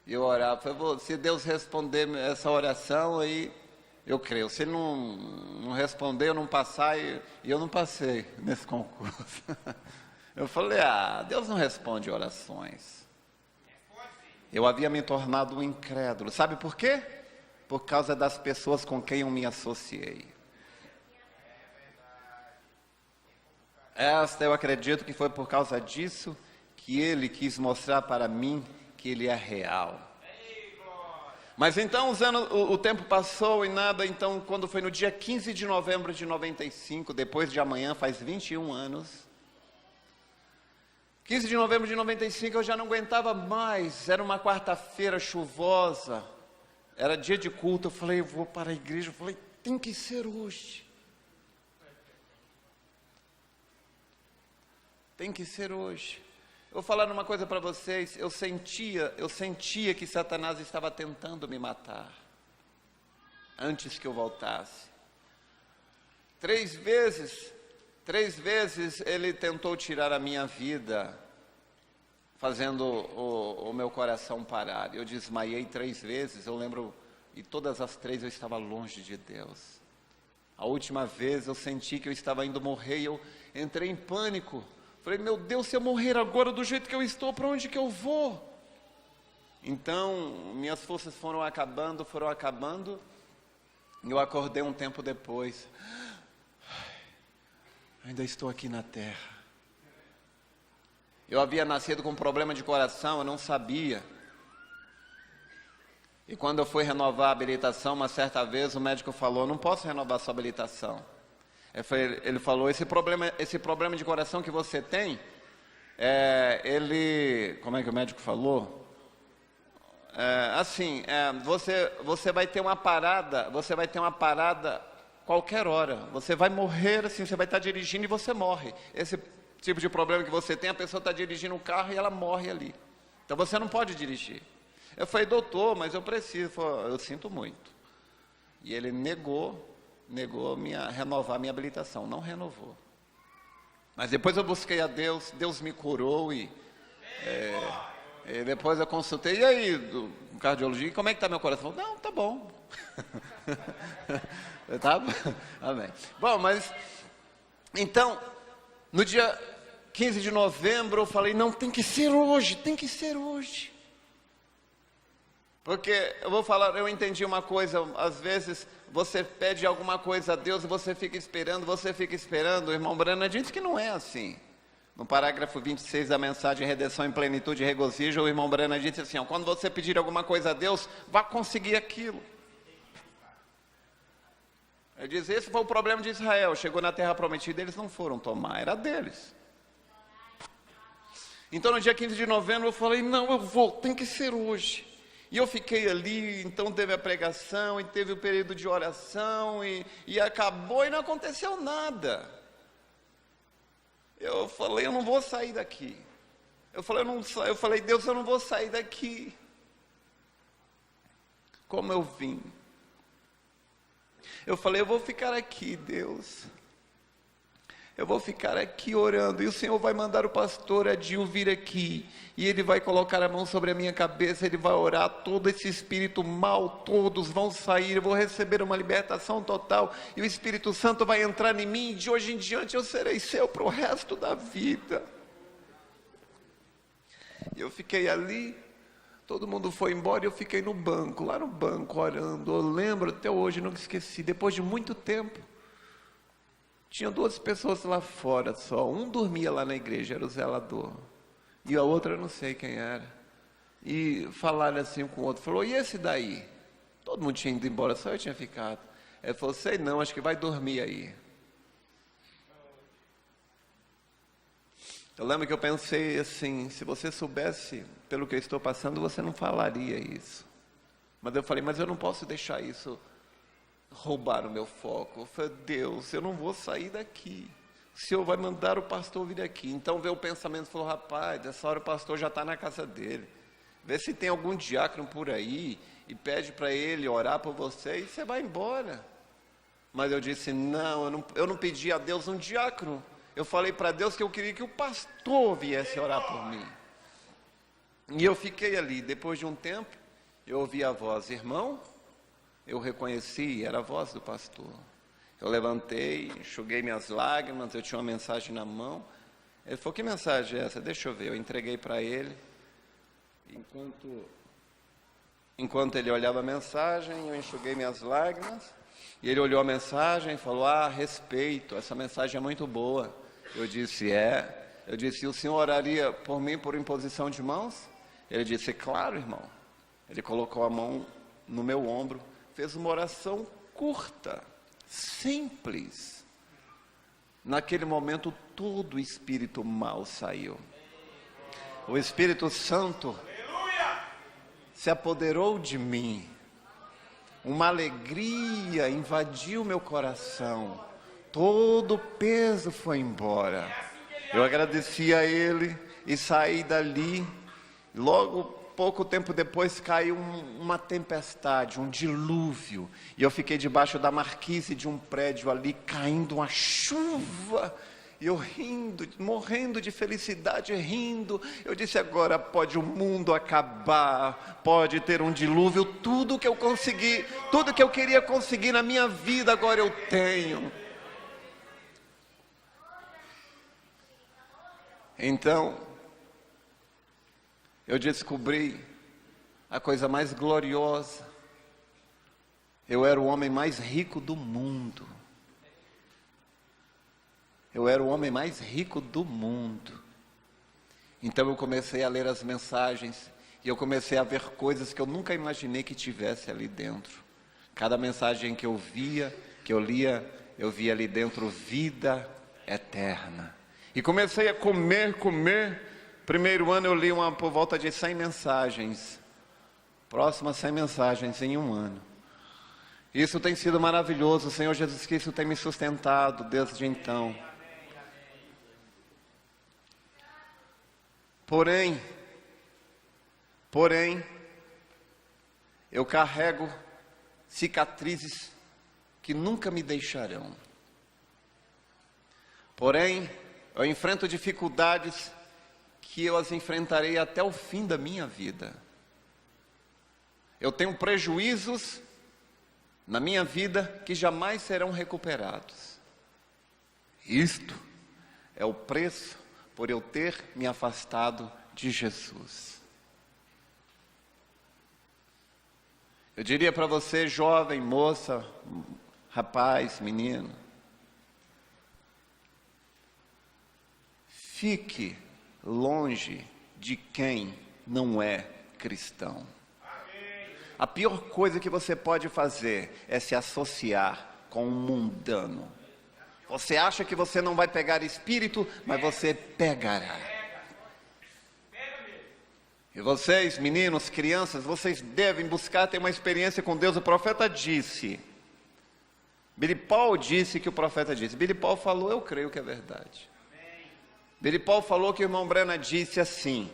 e eu orava, falei: se Deus responder essa oração, aí eu creio. Se Ele não responder, eu não passar, e eu não passei nesse concurso. Eu falei: Deus não responde orações. Eu havia me tornado um incrédulo. Sabe por quê? Por causa das pessoas com quem eu me associei. Eu acredito que foi por causa disso que Ele quis mostrar para mim que Ele é real. Mas então o tempo passou e nada. Então, quando foi no dia 15 de novembro de 95, depois de amanhã, faz 21 anos, 15 de novembro de 95, eu já não aguentava mais. Era uma quarta-feira chuvosa, era dia de culto. Eu falei: eu vou para a igreja. Eu falei: tem que ser hoje. Tem que ser hoje. Eu vou falar uma coisa para vocês, eu sentia que Satanás estava tentando me matar, antes que eu voltasse. 3 vezes ele tentou tirar a minha vida, fazendo o meu coração parar. Eu desmaiei 3 vezes, eu lembro, e todas as 3 eu estava longe de Deus. A última vez eu senti que eu estava indo morrer e eu entrei em pânico. Falei, meu Deus, se eu morrer agora do jeito que eu estou, para onde que eu vou? Então, minhas forças foram acabando, e eu acordei um tempo depois. Ainda estou aqui na terra. Eu havia nascido com um problema de coração, eu não sabia. E quando eu fui renovar a habilitação, uma certa vez, o médico falou, não posso renovar sua habilitação. Ele falou, esse problema de coração que você tem, como é que o médico falou? Você vai ter uma parada, qualquer hora. Você vai morrer assim, você vai estar dirigindo e você morre. Esse tipo de problema que você tem, a pessoa está dirigindo um carro e ela morre ali. Então você não pode dirigir. Eu falei, doutor, mas eu preciso. Eu sinto muito. E ele negou renovar a minha habilitação, não renovou. Mas depois eu busquei a Deus, Deus me curou e depois eu consultei, e aí, do cardiologia, como é que está meu coração? Não, tá bom. Tá bom? Amém. Bom, mas, então, no dia 15 de novembro, eu falei, não, tem que ser hoje. Porque, eu entendi uma coisa, às vezes você pede alguma coisa a Deus e você fica esperando, o irmão Branham disse que não é assim. No parágrafo 26 da mensagem Redenção em Plenitude e Regozijo, o irmão Branham disse assim, quando você pedir alguma coisa a Deus, vá conseguir aquilo. Ele diz, esse foi o problema de Israel, chegou na terra prometida, eles não foram tomar, era deles. Então no dia 15 de novembro eu falei, não, eu vou, tem que ser hoje. E eu fiquei ali, então teve a pregação, e teve o período de oração, e acabou e não aconteceu nada. Eu falei, eu não vou sair daqui. Eu falei, Deus, eu não vou sair daqui. Como eu vim. Eu falei, eu vou ficar aqui, Deus. Eu vou ficar aqui orando, e o Senhor vai mandar o pastor Adil vir aqui, e ele vai colocar a mão sobre a minha cabeça, ele vai orar, todo esse espírito mal, todos vão sair, eu vou receber uma libertação total, e o Espírito Santo vai entrar em mim, e de hoje em diante eu serei seu para o resto da vida. E eu fiquei ali, todo mundo foi embora, e eu fiquei no banco, lá no banco, orando. Eu lembro até hoje, nunca esqueci, depois de muito tempo, tinha 2 pessoas lá fora só. Um dormia lá na igreja, era o zelador. E a outra eu não sei quem era. E falaram assim um com o outro. Falou, e esse daí? Todo mundo tinha ido embora, só eu tinha ficado. Ele falou, sei não, acho que vai dormir aí. Eu lembro que eu pensei assim, se você soubesse pelo que eu estou passando, você não falaria isso. Mas eu falei, mas eu não posso deixar isso roubar o meu foco. Eu falei, Deus, eu não vou sair daqui. O Senhor vai mandar o pastor vir aqui. Então veio o pensamento, falou, rapaz, essa hora o pastor já está na casa dele. Vê se tem algum diácono por aí e pede para ele orar por você e você vai embora. Mas eu disse, não, eu não pedi a Deus um diácono. Eu falei para Deus que eu queria que o pastor viesse orar por mim. E eu fiquei ali. Depois de um tempo, eu ouvi a voz, irmão. Eu reconheci, era a voz do pastor. Eu levantei, enxuguei minhas lágrimas, eu tinha uma mensagem na mão. Ele falou, que mensagem é essa? Deixa eu ver. Eu entreguei para ele. Enquanto ele olhava a mensagem, eu enxuguei minhas lágrimas. E ele olhou a mensagem e falou, respeito, essa mensagem é muito boa. Eu disse, Eu disse, o senhor oraria por mim por imposição de mãos? Ele disse, claro, irmão. Ele colocou a mão no meu ombro. Fez uma oração curta, simples. Naquele momento, todo o espírito mal saiu. O Espírito Santo se apoderou de mim. Uma alegria invadiu meu coração. Todo o peso foi embora. Eu agradeci a Ele e saí dali. Logo, pouco tempo depois, caiu uma tempestade, um dilúvio. E eu fiquei debaixo da marquise de um prédio ali, caindo uma chuva. E eu rindo, morrendo de felicidade, rindo. Eu disse, agora pode o mundo acabar, pode ter um dilúvio. Tudo que eu consegui, tudo que eu queria conseguir na minha vida, agora eu tenho. Então, eu descobri a coisa mais gloriosa. Eu era o homem mais rico do mundo. Eu era o homem mais rico do mundo. Então eu comecei a ler as mensagens e eu comecei a ver coisas que eu nunca imaginei que tivesse ali dentro. Cada mensagem que eu via, que eu lia, eu via ali dentro vida eterna. E comecei a comer. Primeiro ano eu li por volta de 100 mensagens. Próximas 100 mensagens em um ano. Isso tem sido maravilhoso. O Senhor Jesus Cristo tem me sustentado desde então. Porém, eu carrego cicatrizes que nunca me deixarão. Porém, eu enfrento dificuldades que eu as enfrentarei até o fim da minha vida. Eu tenho prejuízos na minha vida que jamais serão recuperados. Isto é o preço por eu ter me afastado de Jesus. Eu diria para você, jovem, moça, rapaz, menino, fique longe de quem não é cristão. A pior coisa que você pode fazer é se associar com um mundano. Você acha que você não vai pegar espírito, mas você pegará. E vocês, meninos, crianças, vocês devem buscar ter uma experiência com Deus. O profeta disse. Billy Paul disse que o profeta disse. Billy Paul falou, eu creio que é verdade. Billy Paul falou que o irmão Branham disse assim: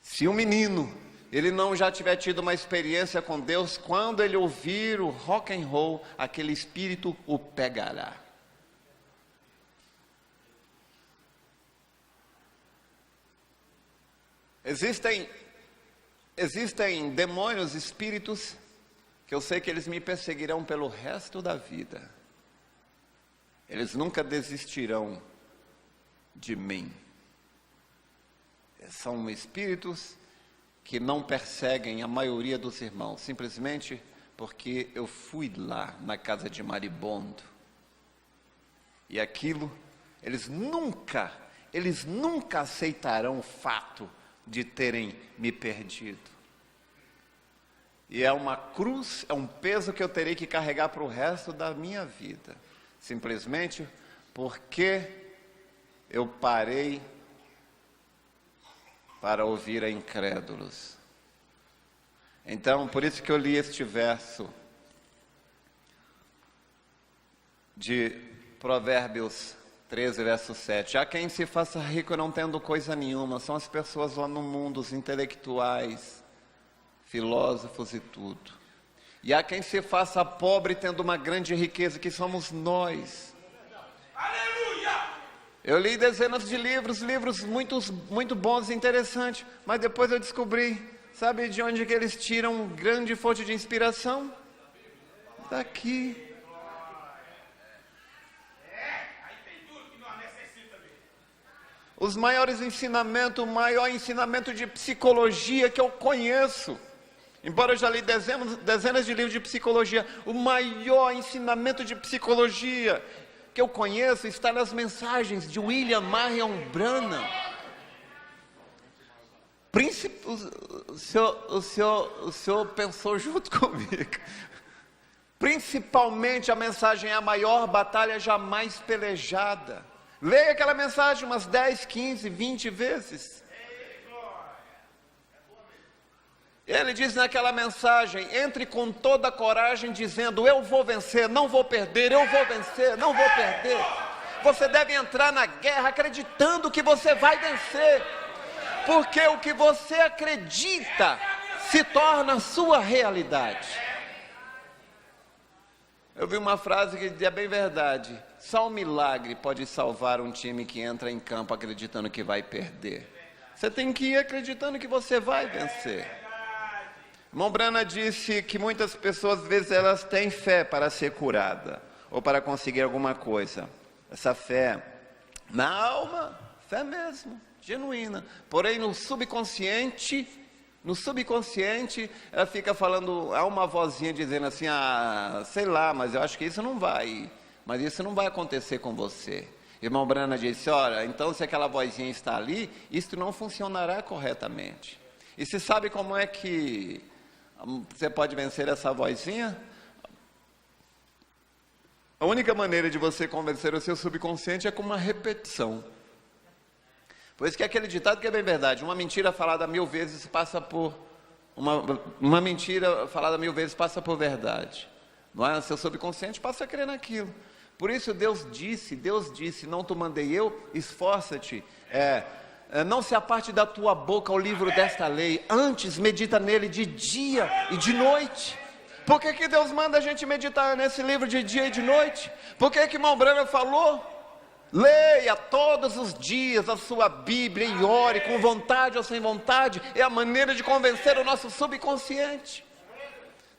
se um menino, ele não já tiver tido uma experiência com Deus, quando ele ouvir o rock and roll, aquele espírito o pegará. Existem demônios, espíritos, que eu sei que eles me perseguirão pelo resto da vida. Eles nunca desistirão de mim. São espíritos que não perseguem a maioria dos irmãos, simplesmente porque eu fui lá na casa de Maribondo. E aquilo, eles nunca aceitarão o fato de terem me perdido. E é uma cruz, é um peso que eu terei que carregar para o resto da minha vida. Simplesmente porque eu parei para ouvir a incrédulos. Então, por isso que eu li este verso de Provérbios 13, verso 7. Há quem se faça rico não tendo coisa nenhuma. São as pessoas lá no mundo, os intelectuais, filósofos e tudo. E há quem se faça pobre tendo uma grande riqueza, que somos nós. Eu li dezenas de livros muito bons e interessantes, mas depois eu descobri, sabe de onde que eles tiram grande fonte de inspiração? Daqui. Os maiores ensinamentos, o maior ensinamento de psicologia que eu conheço, embora eu já li dezenas de livros de psicologia, o maior ensinamento de psicologia que eu conheço está nas mensagens de William Marion Branham. O senhor pensou junto comigo. Principalmente a mensagem é a maior batalha jamais pelejada. Leia aquela mensagem umas 10, 15, 20 vezes. Ele diz naquela mensagem: entre com toda a coragem dizendo, eu vou vencer, não vou perder, eu vou vencer, não vou perder. Você deve entrar na guerra acreditando que você vai vencer. Porque o que você acredita se torna a sua realidade. Eu vi uma frase que é bem verdade. Só um milagre pode salvar um time que entra em campo acreditando que vai perder. Você tem que ir acreditando que você vai vencer. Irmão Brana disse que muitas pessoas, às vezes, elas têm fé para ser curada ou para conseguir alguma coisa. Essa fé na alma, fé mesmo, genuína. Porém, no subconsciente, ela fica falando, há uma vozinha dizendo assim, sei lá, mas eu acho que isso não vai acontecer com você. Irmão Brana disse, olha, então se aquela vozinha está ali, isso não funcionará corretamente. E você sabe como é que você pode vencer essa vozinha? A única maneira de você convencer o seu subconsciente é com uma repetição. Por isso que é aquele ditado que é bem verdade, uma mentira falada 1000 vezes passa por... Uma mentira falada 1000 vezes passa por verdade. Não é? Seu subconsciente passa a crer naquilo. Por isso Deus disse, não te mandei eu, esforça-te, não se aparte da tua boca o livro desta lei, antes medita nele de dia e de noite. Por que Deus manda a gente meditar nesse livro de dia e de noite? Por que irmão Brana falou? Leia todos os dias a sua Bíblia e ore com vontade ou sem vontade. É a maneira de convencer o nosso subconsciente,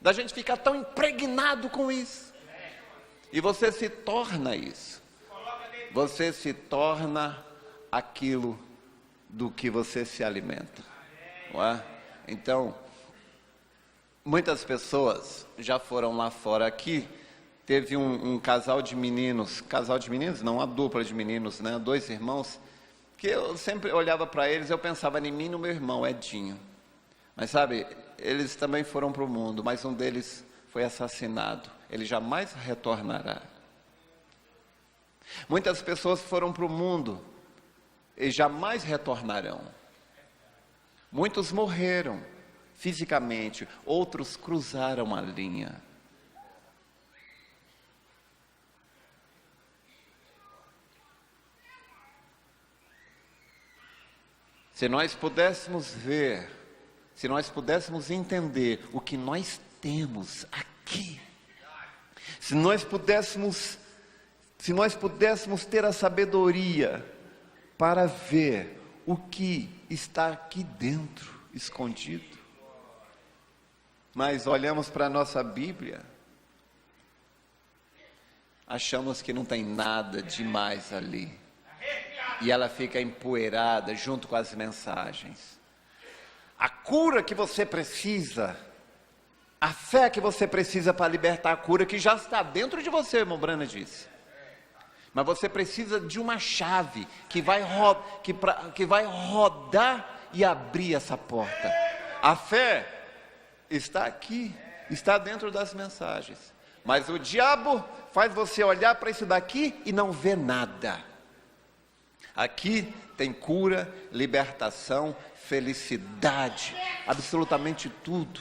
da gente ficar tão impregnado com isso. E você se torna isso. Você se torna aquilo do que você se alimenta. Não é? Então, muitas pessoas já foram lá fora. Aqui teve um casal de meninos, não, uma dupla de meninos, né? 2 irmãos, que eu sempre olhava para eles, eu pensava em mim e no meu irmão, Edinho. Mas sabe, eles também foram para o mundo, mas um deles foi assassinado. Ele jamais retornará. Muitas pessoas foram para o mundo e jamais retornarão. Muitos morreram fisicamente, outros cruzaram a linha. Se nós pudéssemos ver, se nós pudéssemos entender o que nós temos aqui, se nós pudéssemos ter a sabedoria para ver o que está aqui dentro, escondido, mas olhamos para a nossa Bíblia, achamos que não tem nada demais ali, e ela fica empoeirada junto com as mensagens. A cura que você precisa, a fé que você precisa para libertar a cura, que já está dentro de você, irmão Brana disse. Mas você precisa de uma chave que vai rodar e abrir essa porta. A fé está aqui, está dentro das mensagens. Mas o diabo faz você olhar para isso daqui e não ver nada. Aqui tem cura, libertação, felicidade, absolutamente tudo.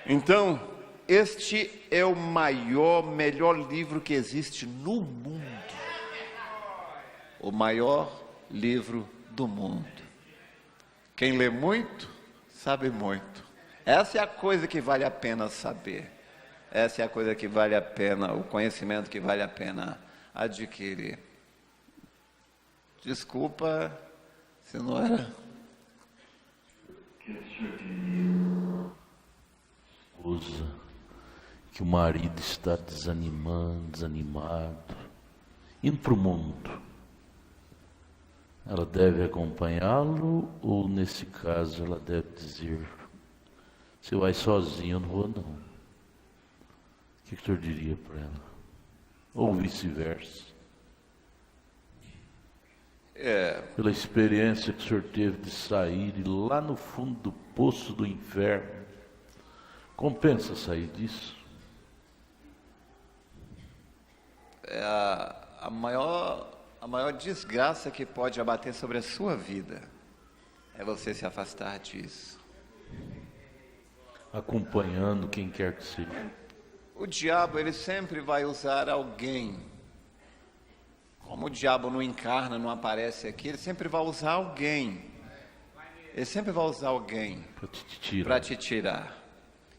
Então, este é o melhor livro que existe no mundo. O maior livro do mundo. Quem lê muito, sabe muito. Essa é a coisa que vale a pena saber. Essa é a coisa que vale a pena, o conhecimento que vale a pena adquirir. Desculpa, se não era... Esposa, que o marido está desanimado, indo para o mundo, ela deve acompanhá-lo ou, nesse caso, ela deve dizer: você vai sozinho, eu não vou não? O que o senhor diria para ela? Ou vice-versa? Pela experiência que o senhor teve de sair e lá no fundo do poço do inferno, compensa sair disso? A maior desgraça que pode abater sobre a sua vida é você se afastar disso. Acompanhando quem quer que seja. O diabo, ele sempre vai usar alguém como o diabo não encarna, não aparece aqui, ele sempre vai usar alguém. Ele sempre vai usar alguém para te tirar.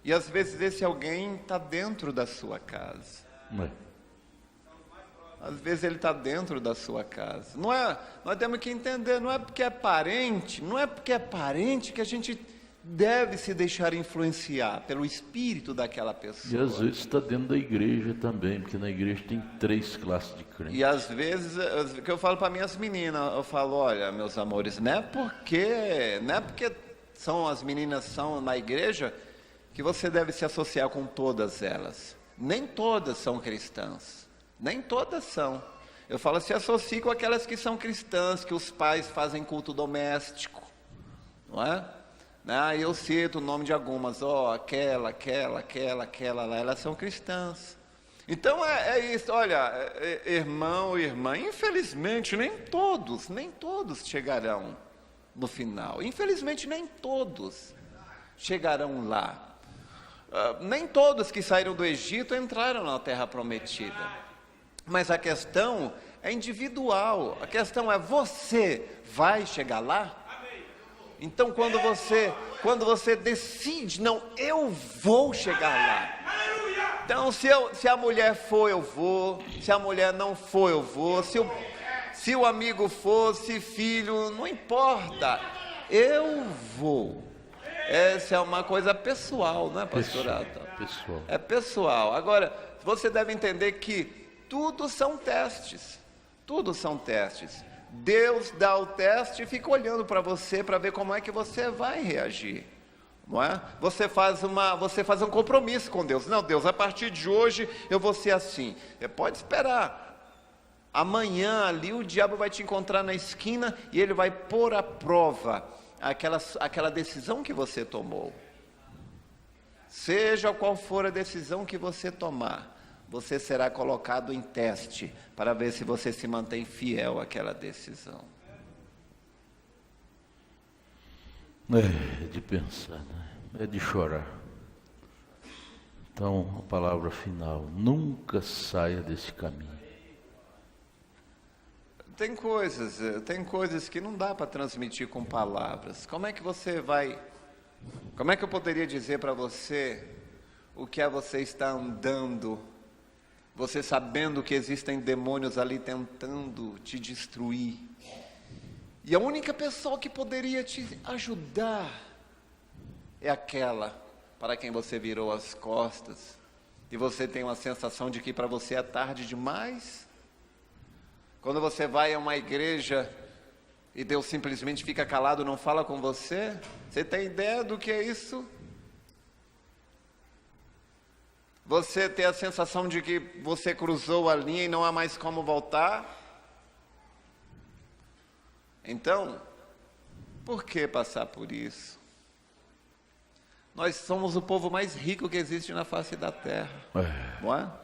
E às vezes esse alguém está dentro da sua casa. Às vezes ele está dentro da sua casa. Nós temos que entender, não é porque é parente que a gente deve se deixar influenciar pelo espírito daquela pessoa. E às vezes está dentro da igreja também, porque na igreja tem 3 classes de crentes. E às vezes, o que eu falo para minhas meninas, eu falo, olha, meus amores, não é porque as meninas são na igreja que você deve se associar com todas elas. Nem todas são cristãs, nem todas são. Eu falo, se associe com aquelas que são cristãs, que os pais fazem culto doméstico, não é? Eu cito o nome de algumas, aquela lá, elas são cristãs. Então é isso, olha, irmão e irmã, infelizmente nem todos chegarão no final. Infelizmente nem todos chegarão lá. Nem todos que saíram do Egito entraram na terra prometida. Mas a questão é individual, a questão é, você vai chegar lá? Então quando você decide, não, eu vou chegar lá. Então se a mulher for, eu vou. Se a mulher não for, eu vou. Se o amigo for, se filho, não importa, eu vou. Essa é uma coisa pessoal, não é, pastor? Pessoal. É pessoal. Agora, você deve entender que tudo são testes. Tudo são testes. Deus dá o teste e fica olhando para você para ver como é que você vai reagir, não é? Você faz um compromisso com Deus. Não, Deus, a partir de hoje eu vou ser assim. Você pode esperar. Amanhã ali o diabo vai te encontrar na esquina e ele vai pôr à prova aquela decisão que você tomou. Seja qual for a decisão que você tomar, você será colocado em teste para ver se você se mantém fiel àquela decisão. É de pensar, né? É de chorar. Então, a palavra final: nunca saia desse caminho. Tem coisas que não dá para transmitir com palavras. Como é que eu poderia dizer para você o que é você estar andando, você sabendo que existem demônios ali tentando te destruir, e a única pessoa que poderia te ajudar é aquela para quem você virou as costas, e você tem uma sensação de que para você é tarde demais? Quando você vai a uma igreja e Deus simplesmente fica calado, não fala com você, você tem ideia do que é isso? Você tem a sensação de que você cruzou a linha e não há mais como voltar? Então, por que passar por isso? Nós somos o povo mais rico que existe na face da terra, não é?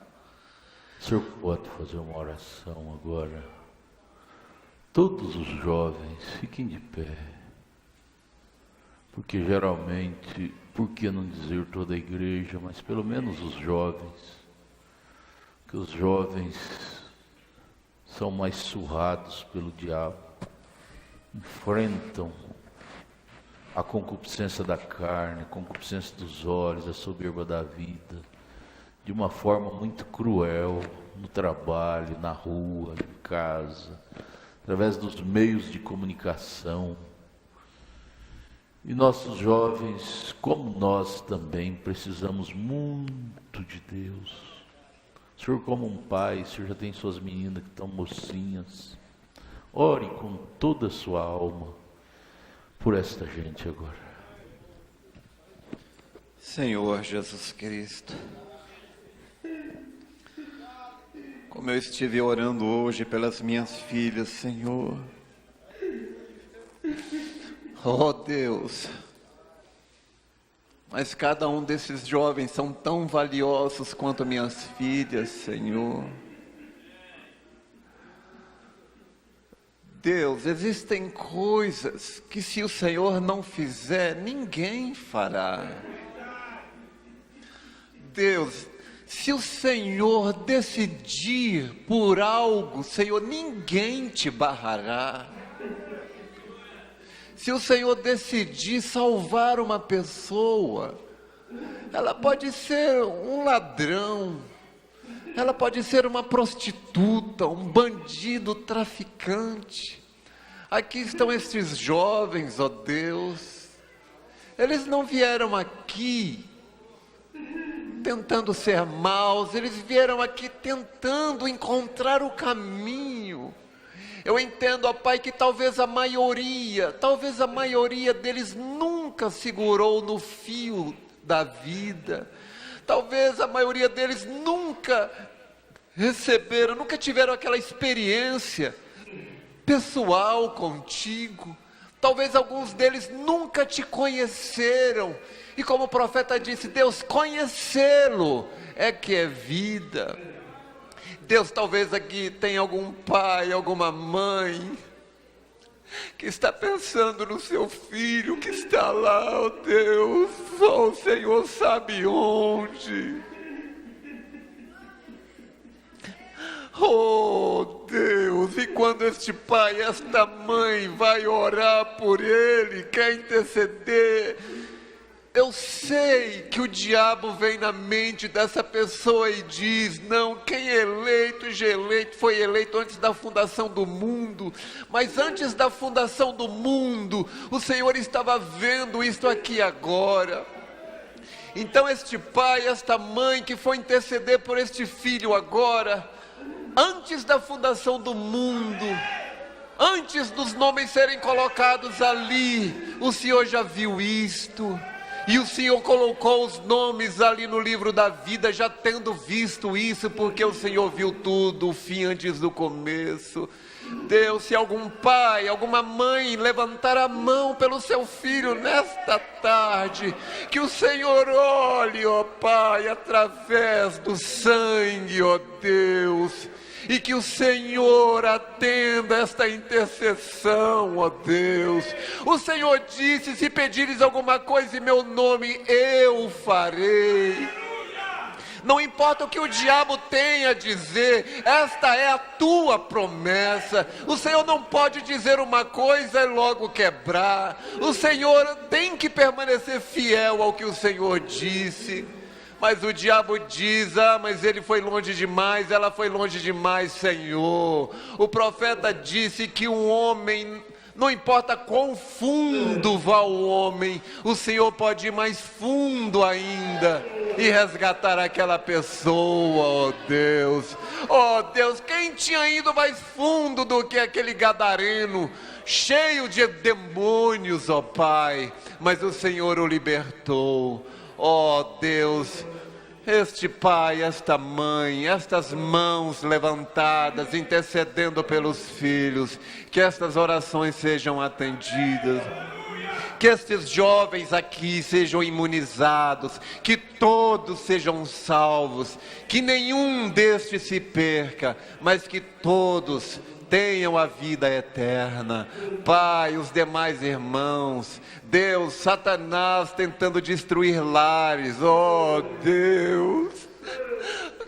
O senhor pode fazer uma oração agora? Todos os jovens, fiquem de pé. Porque geralmente, por que não dizer toda a igreja, mas pelo menos os jovens, que os jovens são mais surrados pelo diabo, enfrentam a concupiscência da carne, a concupiscência dos olhos, a soberba da vida, de uma forma muito cruel, no trabalho, na rua, em casa, através dos meios de comunicação. E nossos jovens, como nós também, precisamos muito de Deus. O senhor, como um pai, o senhor já tem suas meninas que estão mocinhas. Ore com toda a sua alma por esta gente agora. Senhor Jesus Cristo, como eu estive orando hoje pelas minhas filhas, Senhor. Oh Deus, mas cada um desses jovens são tão valiosos quanto minhas filhas, Senhor. Deus, existem coisas que se o Senhor não fizer, ninguém fará. Deus, Se o Senhor decidir por algo, Senhor, ninguém te barrará. Se o Senhor decidir salvar uma pessoa, ela pode ser um ladrão, ela pode ser uma prostituta, um bandido, traficante. Aqui estão estes jovens, ó Deus, eles não vieram aqui tentando ser maus, eles vieram aqui tentando encontrar o caminho. Eu entendo, ó Pai, que talvez a maioria deles nunca segurou no fio da vida. Talvez a maioria deles nunca tiveram aquela experiência pessoal contigo. Talvez alguns deles nunca te conheceram. E como o profeta disse, Deus, conhecê-lo é que é vida. Deus, talvez aqui tenha algum pai, alguma mãe que está pensando no seu filho que está lá, ó Deus, só o Senhor sabe onde. Oh Deus, e quando este pai, esta mãe vai orar por ele, quer interceder, eu sei que o diabo vem na mente dessa pessoa e diz, não, quem é eleito, foi eleito antes da fundação do mundo, mas antes da fundação do mundo, o Senhor estava vendo isto aqui agora. Então este pai, esta mãe que foi interceder por este filho agora, antes da fundação do mundo, antes dos nomes serem colocados ali, o Senhor já viu isto. E o Senhor colocou os nomes ali no livro da vida, já tendo visto isso, porque o Senhor viu tudo, o fim antes do começo. Deus, se algum pai, alguma mãe levantar a mão pelo seu filho nesta tarde, que o Senhor olhe, ó Pai, através do sangue, ó Deus, e que o Senhor atenda esta intercessão, ó Deus. O Senhor disse, se pedires alguma coisa em meu nome, eu farei. Não importa o que o diabo tenha a dizer, esta é a tua promessa. O Senhor não pode dizer uma coisa e logo quebrar. O Senhor tem que permanecer fiel ao que o Senhor disse. Mas o diabo diz, mas ele foi longe demais, ela foi longe demais, Senhor. O profeta disse que um homem, não importa quão fundo vá o homem, o Senhor pode ir mais fundo ainda e resgatar aquela pessoa, ó Deus. Ó Deus, quem tinha ido mais fundo do que aquele gadareno, cheio de demônios, ó Pai, mas o Senhor o libertou. Ó Deus, este pai, esta mãe, estas mãos levantadas, intercedendo pelos filhos, que estas orações sejam atendidas, que estes jovens aqui sejam imunizados, que todos sejam salvos, que nenhum destes se perca, mas que todos tenham a vida eterna. Pai, os demais irmãos, Deus, Satanás tentando destruir lares, ó Deus,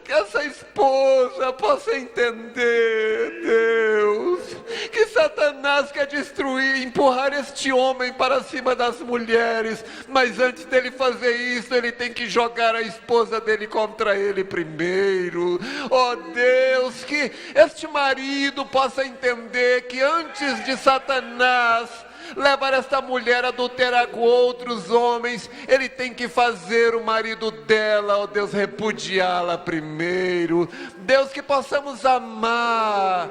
que essa esposa possa entender, Deus, que Satanás quer destruir, empurrar este homem para cima das mulheres, mas antes dele fazer isso, ele tem que jogar a esposa dele contra ele primeiro. Ó Deus, que este marido possa entender que antes de Satanás levar esta mulher a adulterar com outros homens, ele tem que fazer o marido dela, ó Deus, repudiá-la primeiro. Deus, que possamos amar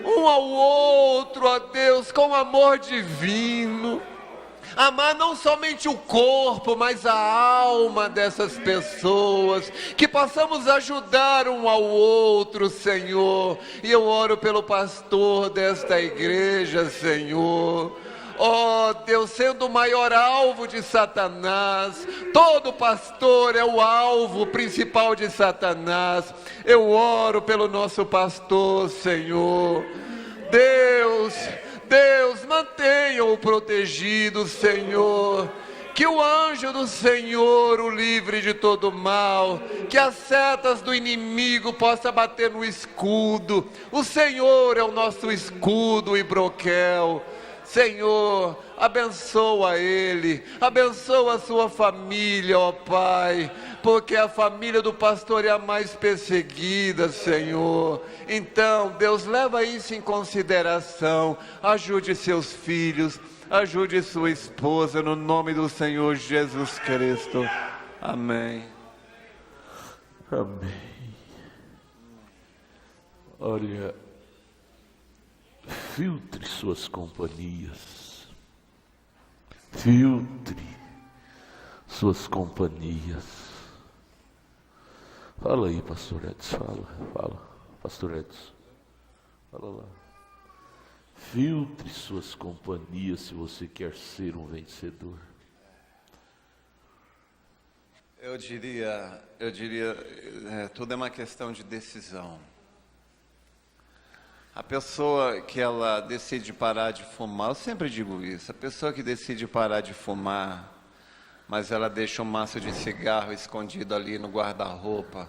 um ao outro, ó Deus, com amor divino. Amar não somente o corpo, mas a alma dessas pessoas, que possamos ajudar um ao outro, Senhor. E eu oro pelo pastor desta igreja, Senhor. Ó Deus, sendo o maior alvo de Satanás, todo pastor é o alvo principal de Satanás. Eu oro pelo nosso pastor, Senhor. Deus, mantenha-o protegido, Senhor. Que o anjo do Senhor o livre de todo mal, que as setas do inimigo possam bater no escudo. O Senhor é o nosso escudo e broquel. Senhor, abençoa ele, abençoa a sua família, ó Pai, porque a família do pastor é a mais perseguida, Senhor. Então, Deus, leva isso em consideração, ajude seus filhos, ajude sua esposa, no nome do Senhor Jesus Cristo. Amém. Amém. Olha, filtre suas companhias. Filtre suas companhias. Fala aí, pastor Edson, fala. Pastor Edson, fala lá. Filtre suas companhias se você quer ser um vencedor. Eu diria, tudo é uma questão de decisão. A pessoa que ela decide parar de fumar, eu sempre digo isso, a pessoa que decide parar de fumar, mas ela deixa um maço de cigarro escondido ali no guarda-roupa,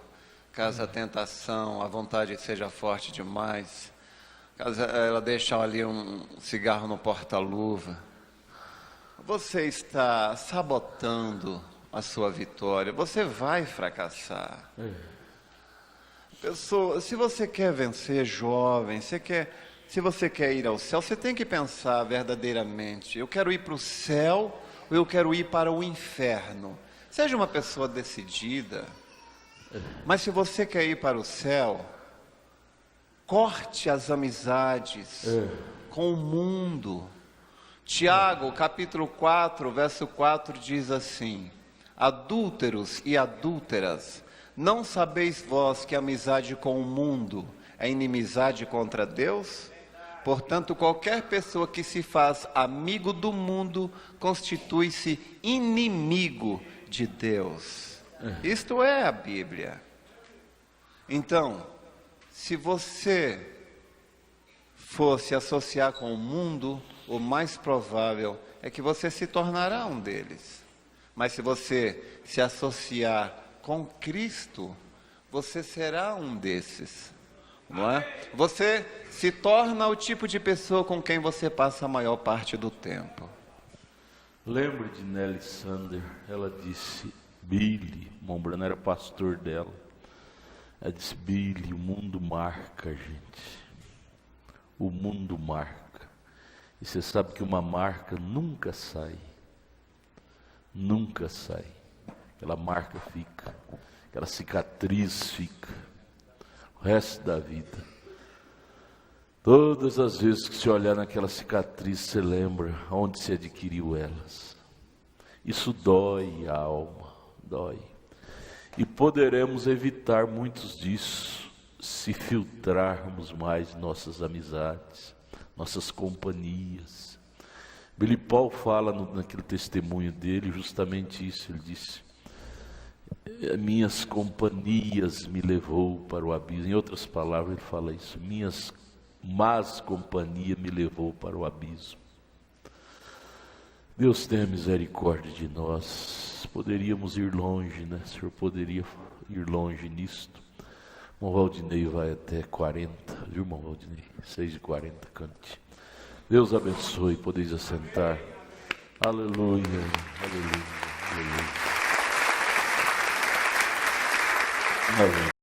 caso a tentação, a vontade seja forte demais, caso ela deixa ali um cigarro no porta-luva, você está sabotando a sua vitória, você vai fracassar. Pessoa, se você quer vencer, jovem, se você quer ir ao céu, você tem que pensar verdadeiramente, eu quero ir para o céu ou eu quero ir para o inferno? Seja uma pessoa decidida, mas se você quer ir para o céu, corte as amizades com o mundo. Tiago, capítulo 4, verso 4 diz assim: adúlteros e adúlteras, não sabeis vós que a amizade com o mundo é inimizade contra Deus? Portanto, qualquer pessoa que se faz amigo do mundo constitui-se inimigo de Deus. Isto é a Bíblia. Então, se você for se associar com o mundo, o mais provável é que você se tornará um deles. Mas se você se associar com Cristo, você será um desses, não é? Você se torna o tipo de pessoa com quem você passa a maior parte do tempo. Lembro de Nelly Sander, ela disse, Billy, Mombrano era pastor dela, ela disse, Billy, o mundo marca, gente, o mundo marca, e você sabe que uma marca nunca sai, aquela marca fica, aquela cicatriz fica, o resto da vida. Todas as vezes que você olhar naquela cicatriz, você lembra onde você adquiriu elas. Isso dói a alma, dói. E poderemos evitar muitos disso se filtrarmos mais nossas amizades, nossas companhias. Billy Paul fala naquele testemunho dele justamente isso, ele disse, minhas companhias me levou para o abismo. Em outras palavras ele fala isso, minhas más companhias me levou para o abismo. Deus tenha misericórdia de nós. Poderíamos ir longe, né? O Senhor poderia ir longe nisto. O irmão Valdinei vai até 40, viu, irmão Valdinei? 6h40, cante. Deus abençoe, podeis assentar. Aleluia, aleluia, aleluia. Aleluia.